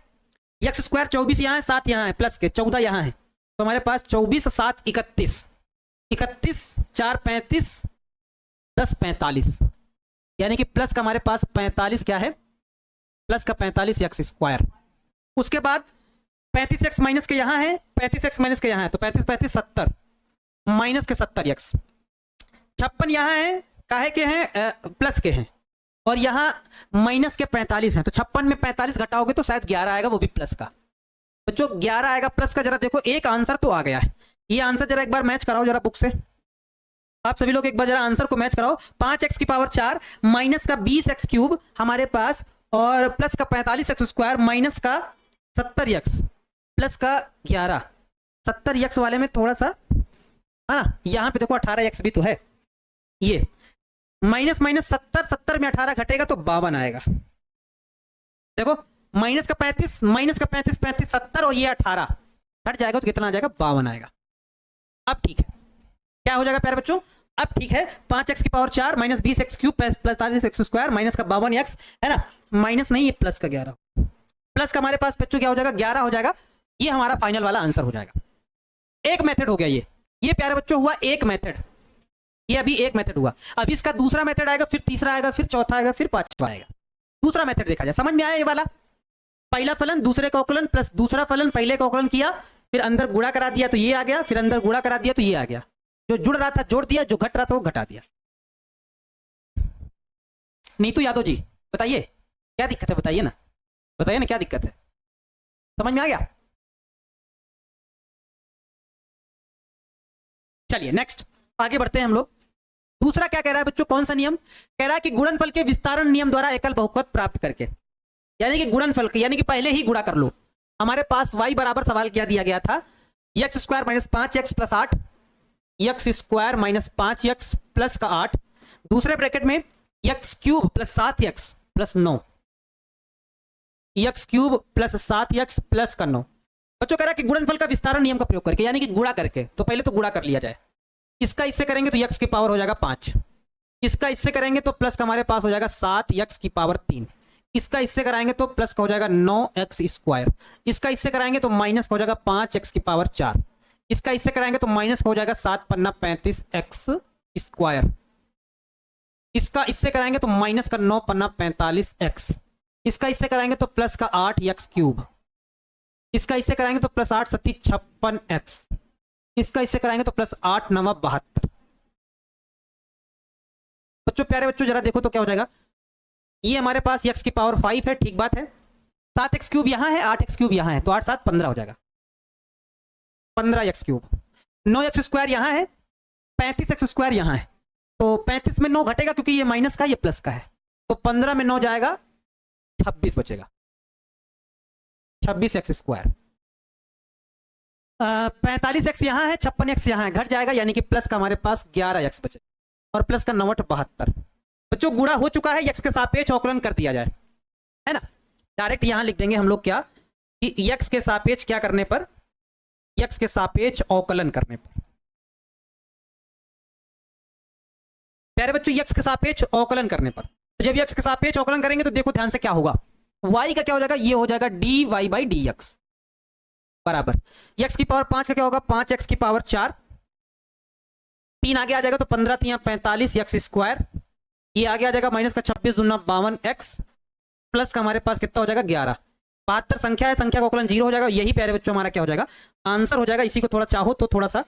S1: x स्क्वायर 24 यहां है, 7 यहां है, प्लस के 14 यहां है, तो हमारे पास 24 7 31, 31 4 35 10 45, यानी कि प्लस का हमारे पास 45 क्या है, प्लस का 45 x स्क्वायर। उसके बाद 35x माइनस के यहां है, 35x माइनस के यहां है, तो 35 35 70, माइनस के 70x, 56 यहां है, काहे के हैं प्लस के हैं, और यहां माइनस के 45 हैं, तो 56 में 45 घटाओगे तो शायद 11 आएगा, वो भी प्लस का। तो जो 11 आएगा प्लस का, जरा देखो एक आंसर तो आ गया है, ये आंसर जरा एक बार मैच कराओ जरा बुक से, आप सभी लोग एक बार जरा आंसर को मैच कराओ। 5x की पावर 4 माइनस का 20x क्यूब हमारे पास, और प्लस का 45x स्क्वायर माइनस का 70x प्लस का 11। 70x वाले में थोड़ा सा है ना, यहां पे देखो 18x भी तो है, ये माइनस माइनस 70 में 18 घटेगा तो 52 आएगा। देखो माइनस का 35 माइनस का 35 35 70 और ये 18 घट जाएगा तो कितना आ जाएगा, 52 आएगा। अब ठीक है, क्या हो जाएगा प्यारे बच्चों, अब ठीक है। 5x की power 4 minus 20x cube plus 45x square minus का 52x है ना, माइनस नहीं, ये प्लस का 11, प्लस का हमारे पास बच्चों क्या हो जाएगा, 11 हो जाएगा। ये हमारा फाइनल वाला आंसर हो जाएगा। एक मेथड हो गया ये प्यारे बच्चों हुआ एक मेथड, ये अभी एक मेथड हुआ। अभी इसका दूसरा मेथड आएगा, फिर तीसरा आएगा, फिर चौथा आएगा, फिर पांचवा आएगा। दूसरा मेथड देखा जाए, समझ में आया ये वाला, पहला फलन दूसरे का अवकलन प्लस दूसरा फलन पहले का अवकलन किया, फिर अंदर गुणा करा दिया तो ये आ गया, फिर अंदर गुणा करा दिया तो ये आ गया, जो जुड़ रहा था जोड़ दिया, जो घट रहा था वो घटा दिया। नीतू यादव जी बताइए क्या दिक्कत है, बताइए ना, बताइए ना क्या दिक्कत है, समझ में आ गया। चलिए नेक्स्ट आगे बढ़ते हैं हम लोग। दूसरा क्या कह रहा है बच्चों, कौन सा नियम कह रहा है कि गुणनफल के विस्तारण नियम द्वारा एकल बहुपद प्राप्त करके, यानी कि गुणनफल के, यानी कि पहले ही गुणा कर लो। हमारे पास y बराबर सवाल क्या दिया गया था, x square minus 5x plus 8, x square minus 5x plus का 8, दूसरे ब्रैकेट में x cube plus 7x plus 9, x cube plus 7x plus का 9। बच्चों कह रहा है कि गुणनफल का विस्तारण नियम का प्रयोग करके, यानी कि गुणा करके, तो पहले तो गुणा कर लिया जाए। इसका इससे करेंगे तो x की पावर हो जाएगा 5, इसका इससे करेंगे तो प्लस का हमारे पास हो जाएगा 7x की पावर 3, इसका इससे कराएंगे तो प्लस का हो जाएगा 9x स्क्वायर, इसका इससे कराएंगे तो माइनस का हो जाएगा 5x की पावर 4, इसका इससे कराएंगे तो माइनस का हो जाएगा 7 पन्ना 35x स्क्वायर, इसका इससे कराएंगे तो माइनस का 9 पन्ना 45x, इसका इससे कराएंगे तो प्लस का 8x क्यूब, इसका इससे कराएंगे तो प्लस 8 सत्ती 56x, इसका इससे कराएंगे तो प्लस 8 नवा 72। बच्चों प्यारे बच्चों जरा देखो तो क्या हो जाएगा, ये हमारे पास x की पावर 5 है, ठीक बात है, 7x क्यूब यहां है, 8x क्यूब यहां है, तो 8 7 15 हो जाएगा, 15x क्यूब, 9x स्क्वायर यहां है, 35x स्क्वायर यहां है, तो 35 में 9 घटेगा क्योंकि ये माइनस का ये प्लस का है, तो 15 में 9 जाएगा 26 बचेगा, 26x स्क्वायर। 45x यहां है, 56x यहां है, घट जाएगा, यानी कि प्लस का हमारे पास 11x बचेगा, और प्लस का 9 72। बच्चों गुणा हो चुका है, x के सापेक्ष अवकलन कर दिया जाए, है ना, डायरेक्ट यहां लिख देंगे हम लोग क्या, कि x के सापेक्ष क्या करने पर, x के सापेक्ष अवकलन करने पर। प्यारे बच्चों x के सापेक्ष अवकलन करने पर, तो जब x के सापेक्ष अवकलन करेंगे तो देखो ध्यान से क्या होगा, y का क्या हो जाएगा, ये हो जाएगा dy बाई dx बराबर x की पावर 5 का क्या होगा, 5x की पावर 4, 3 आगे आ जाएगा तो 15 3 45 x स्क्वायर, ये आगे आ जाएगा माइनस का 26 दूना 52x प्लस का हमारे पास कितना हो जाएगा 11। 72 संख्या है, संख्या का अवकलन 0 हो जाएगा, यही प्यारे बच्चों हमारा क्या हो जाएगा, आंसर हो जाएगा। इसी को थोड़ा चाहो तो थोड़ा सा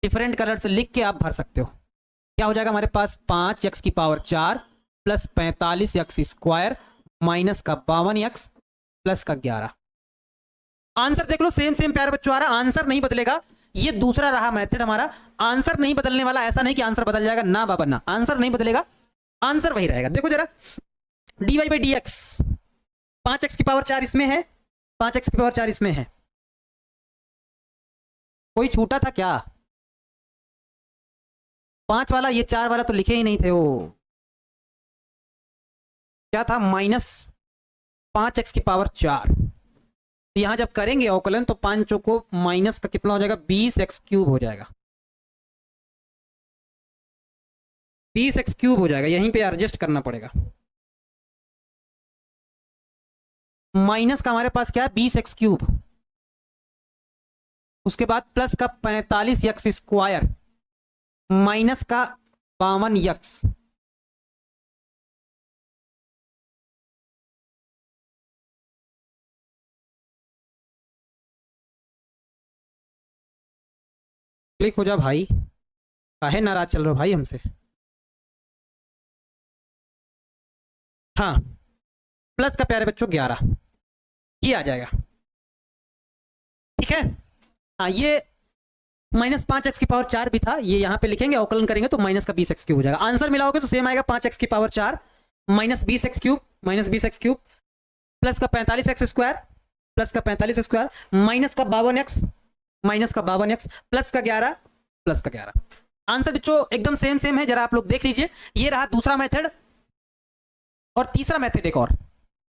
S1: डिफरेंट कलर से लिख के आप भर सकते हो, क्या हो जाएगा हमारे पास 5x की power 4 plus 45x square minus का 52x प्लस का 11। आंसर देख लो सेम सेम प्यारे बच्चों आ रहा, आंसर नहीं बदलेगा, ये दूसरा रहा मेथड हमारा, आंसर नहीं बदलने वाला, ऐसा नहीं कि आंसर बदल जाएगा, ना बाबा ना, आंसर नहीं बदलेगा, आंसर वही रहेगा। देखो जरा dy बाई dx, 5x की पावर 4 इसमें है, 5x की पावर 4 इसमें है, कोई छूटा था क्या, 5 वाला, ये 4 वाला तो लिखे ही नहीं थे, वो क्या था, माइनस 5x की पावर 4। यहां जब करेंगे अवकलन तो 5 को माइनस का कितना हो जाएगा, 20x क्यूब हो जाएगा, 20x क्यूब हो जाएगा, यहीं पे एडजस्ट करना पड़ेगा, माइनस का हमारे पास क्या है 20x क्यूब, उसके बाद प्लस का 45x स्क्वायर माइनस का 52x, क्लिक हो जा भाई, काहे नाराज चल रहे हो भाई हमसे। हाँ प्लस का प्यारे बच्चों 11 ये आ जाएगा, ठीक है। हाँ ये -5x⁴ भी था, ये यहाँ पे लिखेंगे, अवकलन करेंगे तो -20x³ हो जाएगा। आंसर मिला होगा तो सेम आएगा, 5x⁴ -20x³ प्लस का 45x² प्लस का 45x² माइनस का 52x प्लस का 11 आंसर बच्चों एकदम सेम है। जरा आप लोग देख लीजिए, ये रहा दूसरा मेथड और तीसरा मेथड एक और,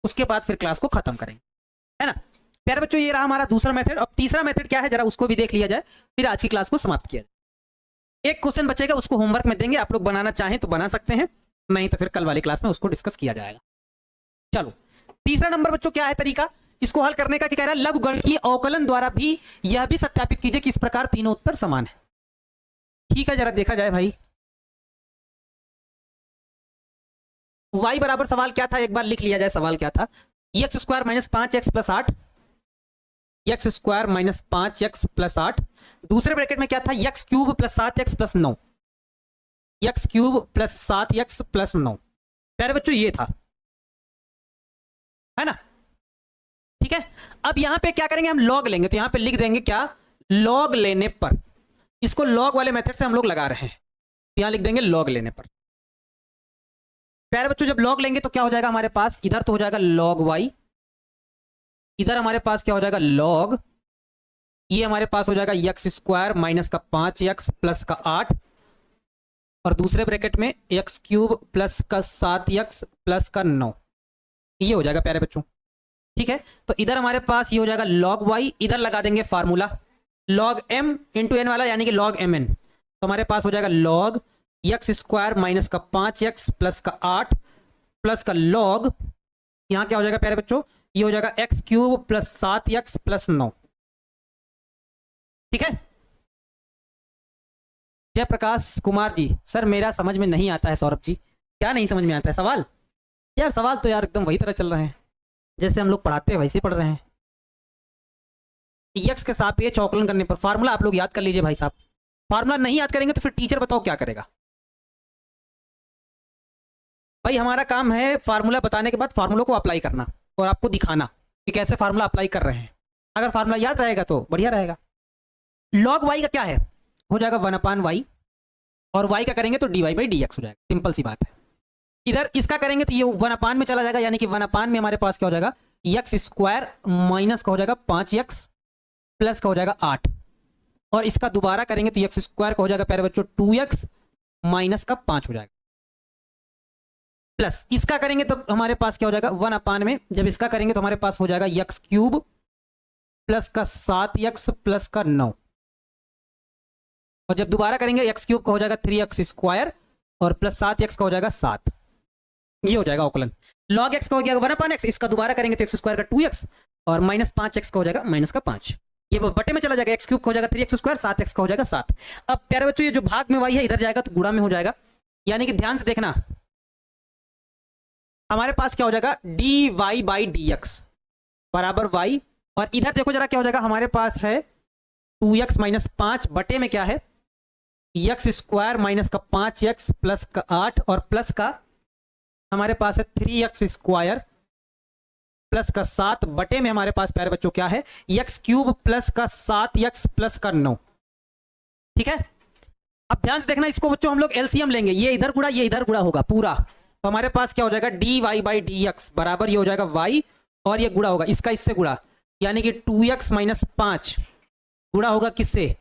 S1: उसके बाद फिर क्लास को खत्म करेंगे, है ना प्यारे बच्चों। ये रहा हमारा दूसरा मेथड। अब तीसरा मेथड क्या है जरा उसको भी देख लिया जाए, फिर आज की क्लास को समाप्त किया जाए। एक क्वेश्चन बचेगा, उसको होमवर्क में देंगे, आप लोग बनाना चाहें तो बना सकते हैं, नहीं तो फिर कल वाली क्लास में उसको डिस्कस किया जाएगा। चलो तीसरा नंबर बच्चों क्या है तरीका इसको हल करने का, कि कह रहा है लघुगणकीय अवकलन द्वारा भी यह भी सत्यापित कीजिए कि इस प्रकार तीनों उत्तर समान है। ठीक है, जरा देखा जाए भाई, y बराबर सवाल क्या था, एक बार लिख लिया जाए। सवाल क्या था, x² - 5x + 8, x² - 5x + 8, दूसरे ब्रैकेट में क्या था, x³ + 7x + 9, x³ + 7x + 9। प्यारे बच्चों ये था, है ना। ठीक है, अब यहां पे क्या करेंगे, हम लॉग लेंगे, तो यहां पे लिख देंगे क्या, लॉग लेने पर, इसको लॉग वाले मेथड से हम लोग लगा रहे हैं, यहां लिख देंगे लॉग लेने पर। प्यारे बच्चों जब लॉग लेंगे तो क्या हो जाएगा हमारे पास, इधर तो हो जाएगा log y, इधर हमारे पास क्या हो जाएगा log, ये हमारे पास हो जाएगा x² - का 5x प्लस का 8, और दूसरे ब्रैकेट में x³ प्लस का 7x प्लस का 9, ये हो जाएगा प्यारे बच्चों। ठीक है, तो इधर हमारे पास ये हो जाएगा log y, इधर लगा देंगे formula log m into n वाला, यानी कि log mn, तो हमारे पास हो जाएगा log x² - का 5x प्लस का 8 प्लस का log, यहां क्या हो जाएगा प्यारे बच्चों, ये हो जाएगा x³ प्लस 7x प्लस 9। ठीक है, जयप्रकाश कुमार जी, सर मेरा समझ में नहीं आता है। सौरभ जी, क्या नहीं समझ में आता है सवाल, यार सवाल तो यार एकदम वही तरह चल रहे हैं जैसे हम लोग पढ़ाते हैं वैसे पढ़ रहे हैं। x के सापेक्ष अवकलन करने पर फार्मूला आप लोग याद कर लीजिए भाई साहब, फार्मूला नहीं याद करेंगे तो फिर टीचर बताओ क्या करेगा। भाई हमारा काम है फार्मूला बताने के बाद फार्मूला को अप्लाई करना और आपको दिखाना कि कैसे फार्मूला अप्लाई कर रहे हैं। अगर फार्मूला याद रहेगा तो बढ़िया रहेगा। log y का क्या है, हो जाएगा 1/y, और y का करेंगे तो dy/dx हो जाएगा, सिंपल सी बात है। इधर इसका करेंगे तो ये 1/में चला जाएगा, यानी कि 1/में हमारे पास क्या हो जाएगा, x² माइनस का हो जाएगा 5x प्लस का हो जाएगा 8, और इसका दोबारा करेंगे तो x² का हो जाएगा प्यारे बच्चों 2x माइनस का 5 हो जाएगा, प्लस इसका करेंगे तो हमारे पास क्या हो जाएगा 1/, में जब इसका करेंगे तो हमारे पास हो जाएगा x³ प्लस का 7x प्लस का 9, और जब दोबारा करेंगे x³ का हो जाएगा 3x² और प्लस 7x का हो जाएगा 7, ये हो जाएगा अवकलन। log x का हो गया 1/x, इसका दोबारा करेंगे तो x² का 2x और माइनस 5x का हो जाएगा माइनस का 5, ये बटे में चला जाएगा, x³ का हो जाएगा 3x², 7x का हो जाएगा 7। अब प्यारे बच्चों ये जो भाग में y है इधर जाएगा तो गुणा में हो जाएगा, यानी कि ध्यान से देखना हमारे पास क्या हो जाएगा dy/dx बराबर y, और इधर देखो जरा क्या हो जाएगा, हमारे पास है 2x माइनस 5 बटे में क्या है x² माइनस का 5x प्लस का 8, और प्लस का हमारे पास है 3x² प्लस का 7 बटे में हमारे पास प्यारे बच्चों क्या है x³ प्लस का 7x प्लस का 9। ठीक है, अब ध्यान से देखना, इसको बच्चों हम लोग एलसीएम लेंगे, ये इधर गुणा ये इधर गुणा होगा पूरा, तो हमारे पास क्या हो जाएगा dy/dx बराबर ये हो जाएगा y, और ये गुणा होगा इसका इससे गुणा, यानी कि 2x माइनस 5 गुणा होगा किससे,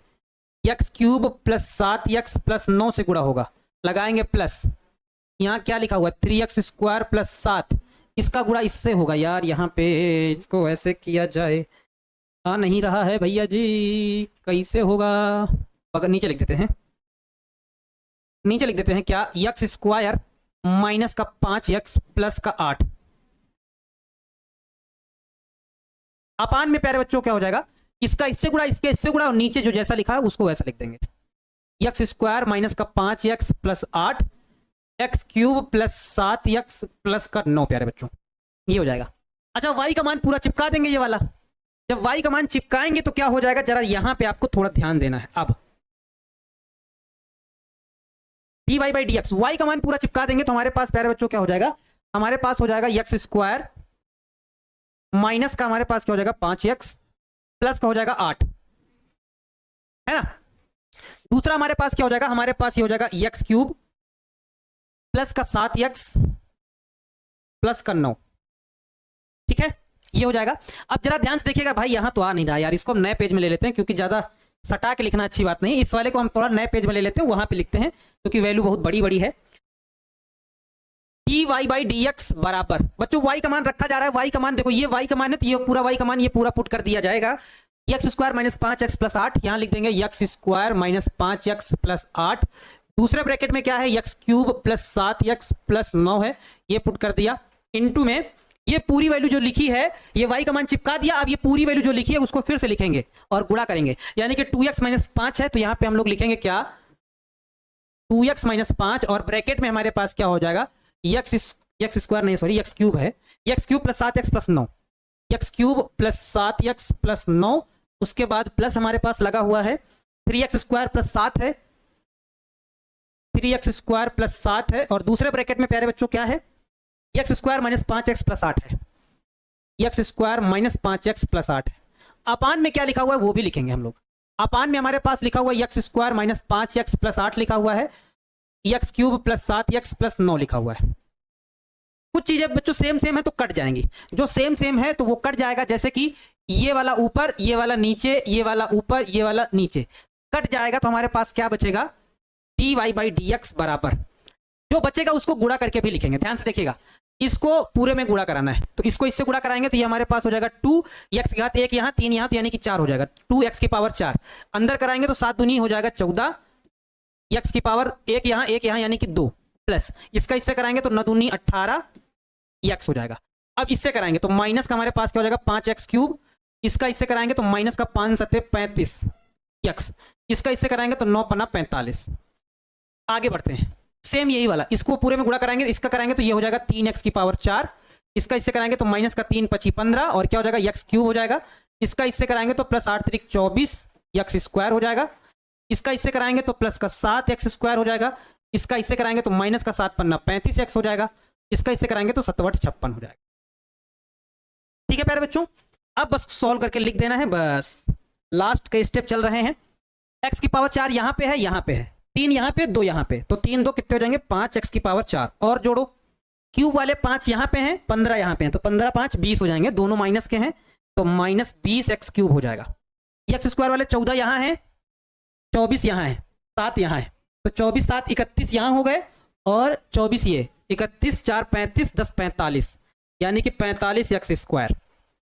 S1: x³ प्लस 7x प्लस 9 से गुणा होगा, लगाएंगे प्लस, यहाँ क्या लिखा हुआ है 3x² प्लस 7, इसका गुणा इससे होगा। यार यहाँ पे इसको ऐसे किया जाए, आ नहीं रहा है भैया जी, कैसे होगा, अगर नीचे लिख देते हैं, नीचे लिख देते हैं क्या, x² माइनस का 5x प्लस का 8 अपान में प्यारे बच्चों क्या हो जाएगा, इसका इससे गुणा इसके इससे गुणा, और नीचे जो जैसा लिखा है उसको वैसा लिख देंगे, x² माइनस का 5x plus 8 x³ plus 7x plus का 9 प्यारे बच्चों, ये हो जाएगा। अच्छा y का मान पूरा चिपका देंगे ये वाला, जब y का मान चिपकाएंगे तो क्या हो जाएगा, जरा यहां पे आपको थोड़ा ध्यान देना है। अब dy/dx y का मान पूरा चिपका देंगे तो हमारे पास प्यारे बच्चों क्या हो जाएगा, हमारे पास हो जाएगा x² माइनस का हमारे पास क्या हो जाएगा 5x प्लस का हो जाएगा 8, है ना। दूसरा हमारे पास क्या हो जाएगा, हमारे पास ये हो जाएगा एक्स क्यूब प्लस का 7x प्लस का 9। ठीक है, ये हो जाएगा। अब जरा ध्यान से देखिएगा भाई, यहां तो आ नहीं रहा यार, इसको हम नए पेज में ले लेते हैं क्योंकि ज्यादा सटा के लिखना अच्छी बात नहीं। इस वाले को हम थोड़ा नए पेज में ले लेते हैं, वहां पे लिखते हैं क्योंकि वैल्यू बहुत बड़ी बड़ी है। D Y by D x बराबर, बच्चों वाई का मान रखा जा रहा है, वाई का मान देखो, ये वाई का मान है तो ये पूरा वाई का मान ये पूरा पुट कर दिया जाएगा। X square minus 5x plus 8, यहां लिख देंगे x square minus 5x plus 8। दूसरे ब्रैकेट में क्या है, x cube plus 7x plus 9 है, ये पुट कर दिया। इनटू में ये पूरी वैल्यू जो लिखी है, ये वाई का मान चिपका दिया। अब ये पूरी वैल्यू जो लिखी है उसको फिर से लिखेंगे और गुणा करेंगे, यानी कि 2x माइनस 5 है तो यहां पे हम लोग लिखेंगे क्या, 2x माइनस 5, और ब्रैकेट में हमारे पास क्या हो जाएगा, एक्स स्क्वायर नहीं सॉरी एक्स क्यूब है, x cube plus 7x plus 9, x cube plus 7x plus 9, उसके बाद प्लस हमारे पास लगा हुआ है 3x स्क्वायर प्लस 7 है, 3x स्क्वायर प्लस 7 है, और दूसरे ब्रैकेट में प्यारे बच्चों क्या है, x square minus 5x plus 8 है, x square minus 5x plus 8 है। अपान में क्या लिखा हुआ है वो भी लिखेंगे हम लोग। अपान में हमारे पास लिखा हुआ है x square minus 5x plus 8 लिखा हुआ है, x cube plus 7x plus 9 लिखा हुआ है। कुछ चीजें बच्चों सेम सेम है तो कट जाएंगी, जो सेम सेम है तो वो कट जाएगा, जैसे कि ये वाला ऊपर, ये वाला नीचे, ये वाला ऊपर, ये वाला नीचे, कट जाएगा तो हमारे पास क्या बचेगा, d Y by D x बराबर, जो बचेगा उसको गुणा करके भी लिखेंगे। ध्यान से देखिएगा, इसको पूरे में गुणा कराना है तो इसको इससे गुणा कराएंगे तो ये हमारे पास हो जाएगा 2x की घात 1 यहाँ 3 यहाँ, तो यानी कि 4 हो जाएगा, 2x की पावर 4। अंदर कराएंगे तो 7 दूनी हो जाएगा 14, x की पावर 1 यहाँ यानी कि 2, प्लस इसका इससे कराएंगे तो 9 दूनी 18 x हो जाएगा। अब इससे कराएंगे तो माइनस का हमारे पास क्या हो जाएगा 5x क्यूब, इसका इससे कराएंगे तो माइनस का 5 सत्ते 35 x, इसका इससे कराएंगे तो 9 पन्ना 45। आगे बढ़ते हैं, सेम यही वाला, इसको पूरे में गुणा कराएंगे, इसका कराएंगे तो ये हो जाएगा 3x की पावर 4, इसका इससे कराएंगे तो माइनस का 3 25 15, और क्या हो जाएगा x क्यूब हो जाएगा, इसका इससे कराएंगे तो प्लस 8 3 24 x स्क्वायर हो जाएगा, इसका इससे कराएंगे तो प्लस का 7x स्क्वायर हो जाएगा, इसका इससे कराएंगे तो माइनस का 7 पन्ना 35x हो जाएगा, इसका इससे कराएंगे तो 7 8 56 हो जाएगा। ठीक है प्यारे बच्चों, अब बस सॉल्व करके लिख देना है, बस लास्ट के स्टेप चल रहे हैं। x की पावर 4 यहाँ पे है, यहाँ पे है, 3 यहाँ पे 2 यहाँ पे, तो 3 2 कितने हो जाएंगे 5x की पावर 4, और जोड़ो क्यूब वाले 5 यहाँ पे हैं 15 यहाँ पे हैं, तो 15 5 20 हो जाएंगे, दोनों माइनस के हैं तो माइनस 20x क्यूब हो जाएगा। एक्स स्क्वायर वाले 14 यहाँ है, 24 यहाँ है, 7 यहाँ है, तो 24 7 31 यहाँ हो गए, और 24 ये 31 4 35 10 45, यानी कि 45 एक्स स्क्वायर।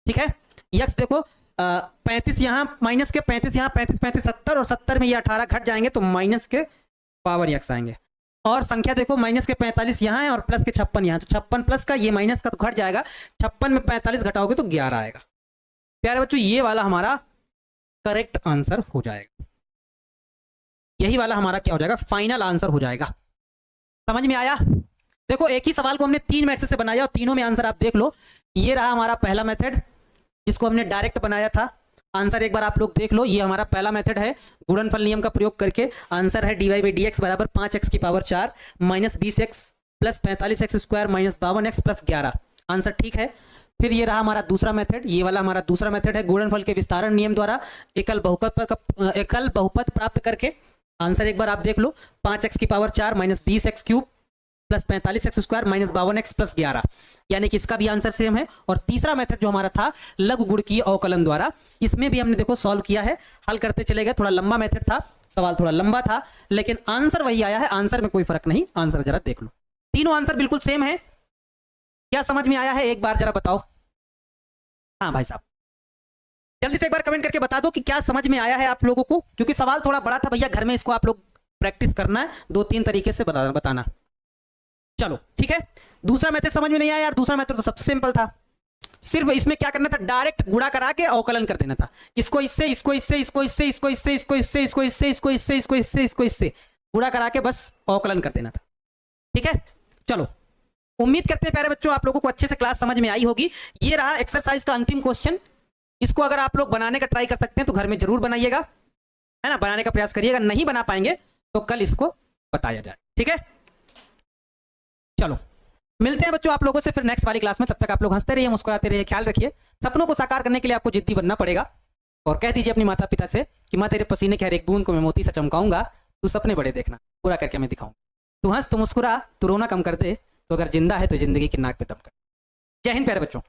S1: ठीक है, एक्स देखो 35 यहाँ माइनस के, 35 यहाँ 35 35 70, और 70 में ये 18 घट जाएंगे तो माइनस के पावर एक्स आएंगे, और संख्या देखो माइनस के 45 यहाँ है और प्लस के 56 यहाँ, तो 56 प्लस का ये माइनस का तो घट जाएगा, 56 में 45 घटाओगे तो 11 आएगा। प्यारे बच्चों ये वाला हमारा करेक्ट आंसर हो जाएगा, यही वाला हमारा क्या हो जाएगा, फाइनल आंसर हो जाएगा। समझ में आया? देखो एक ही सवाल को हमने 3 मेथड से बनाया और तीनों में आंसर आप देख लो। ये रहा हमारा पहला मेथड जिसको हमने डायरेक्ट बनाया था, आंसर एक बार आप लोग देख लो। ये हमारा पहला मेथड है, गुणनफल नियम का प्रयोग करके आंसर है dy बाई डी एक्स बराबर 5x की power 4 minus 20x plus 45x square minus 52x plus 11। Answer ठीक है। फिर ये रहा हमारा दूसरा मेथड, ये वाला हमारा दूसरा मेथड है, गुणनफल के विस्तारण नियम द्वारा एकल बहुपद प्राप्त करके आंसर एक बार आप देख लो, 5x की power 4 minus 20x cube plus 45x square minus 52x plus 11, यानी कि इसका भी आंसर सेम है। और तीसरा मेथड जो हमारा था लघु गुणकीय अवकलन द्वारा, इसमें भी हमने देखो सॉल्व किया है, हल करते चले गए। थोड़ा लंबा मेथड था, सवाल थोड़ा लंबा था, लेकिन आंसर वही आया है, आंसर में कोई फर्क नहीं। आंसर जरा देख लो, तीनों आंसर बिल्कुल सेम है। क्या समझ में आया है एक बार जरा बताओ। हाँ भाई साहब जल्दी से एक बार कमेंट करके बता दो कि क्या समझ में आया है आप लोगों को, क्योंकि सवाल थोड़ा बड़ा था भैया, घर में इसको आप लोग प्रैक्टिस करना है, 2-3 तरीके से बताना। चलो ठीक है, दूसरा मेथड समझ में नहीं आया यार, दूसरा मेथड तो सबसे सिंपल था, सिर्फ इसमें क्या करना था, डायरेक्ट गुणा करा के अवकलन कर देना था। इसको इससे, इसको इससे, इसको इससे, इसको इससे, इसको इससे, इसको इससे, इसको इससे, इसको इससे, इसको इससे गुणा करा के बस अवकलन कर देना था। ठीक है, चलो उम्मीद करते हैं प्यारे बच्चों आप लोगों को अच्छे से क्लास समझ में आई होगी। ये रहा एक्सरसाइज का अंतिम क्वेश्चन, इसको अगर आप लोग बनाने का ट्राई कर सकते हैं तो घर में जरूर बनाइएगा, है ना, बनाने का प्रयास करिएगा। नहीं बना पाएंगे तो कल इसको बताया जाए। ठीक है, चलो मिलते हैं बच्चों आप लोगों से फिर नेक्स्ट वाली क्लास में। तब तक आप लोग हंसते रहिए, मुस्कुराते रहिए, ख्याल रखिए। सपनों को साकार करने के लिए आपको जिद्दी बनना पड़ेगा। और कह दीजिए अपनी माता पिता से कि माँ तेरे पसीने की हर एक बूंद को मैं मोती से चमकाऊंगा, तू सपने बड़े देखना, पूरा करके मैं दिखाऊंगा। तू हंस, तू मुस्कुरा, तू रोना कम कर दे, तो अगर जिंदा है तो जिंदगी की नाक पे दम कर। जय हिंद प्यारे बच्चों।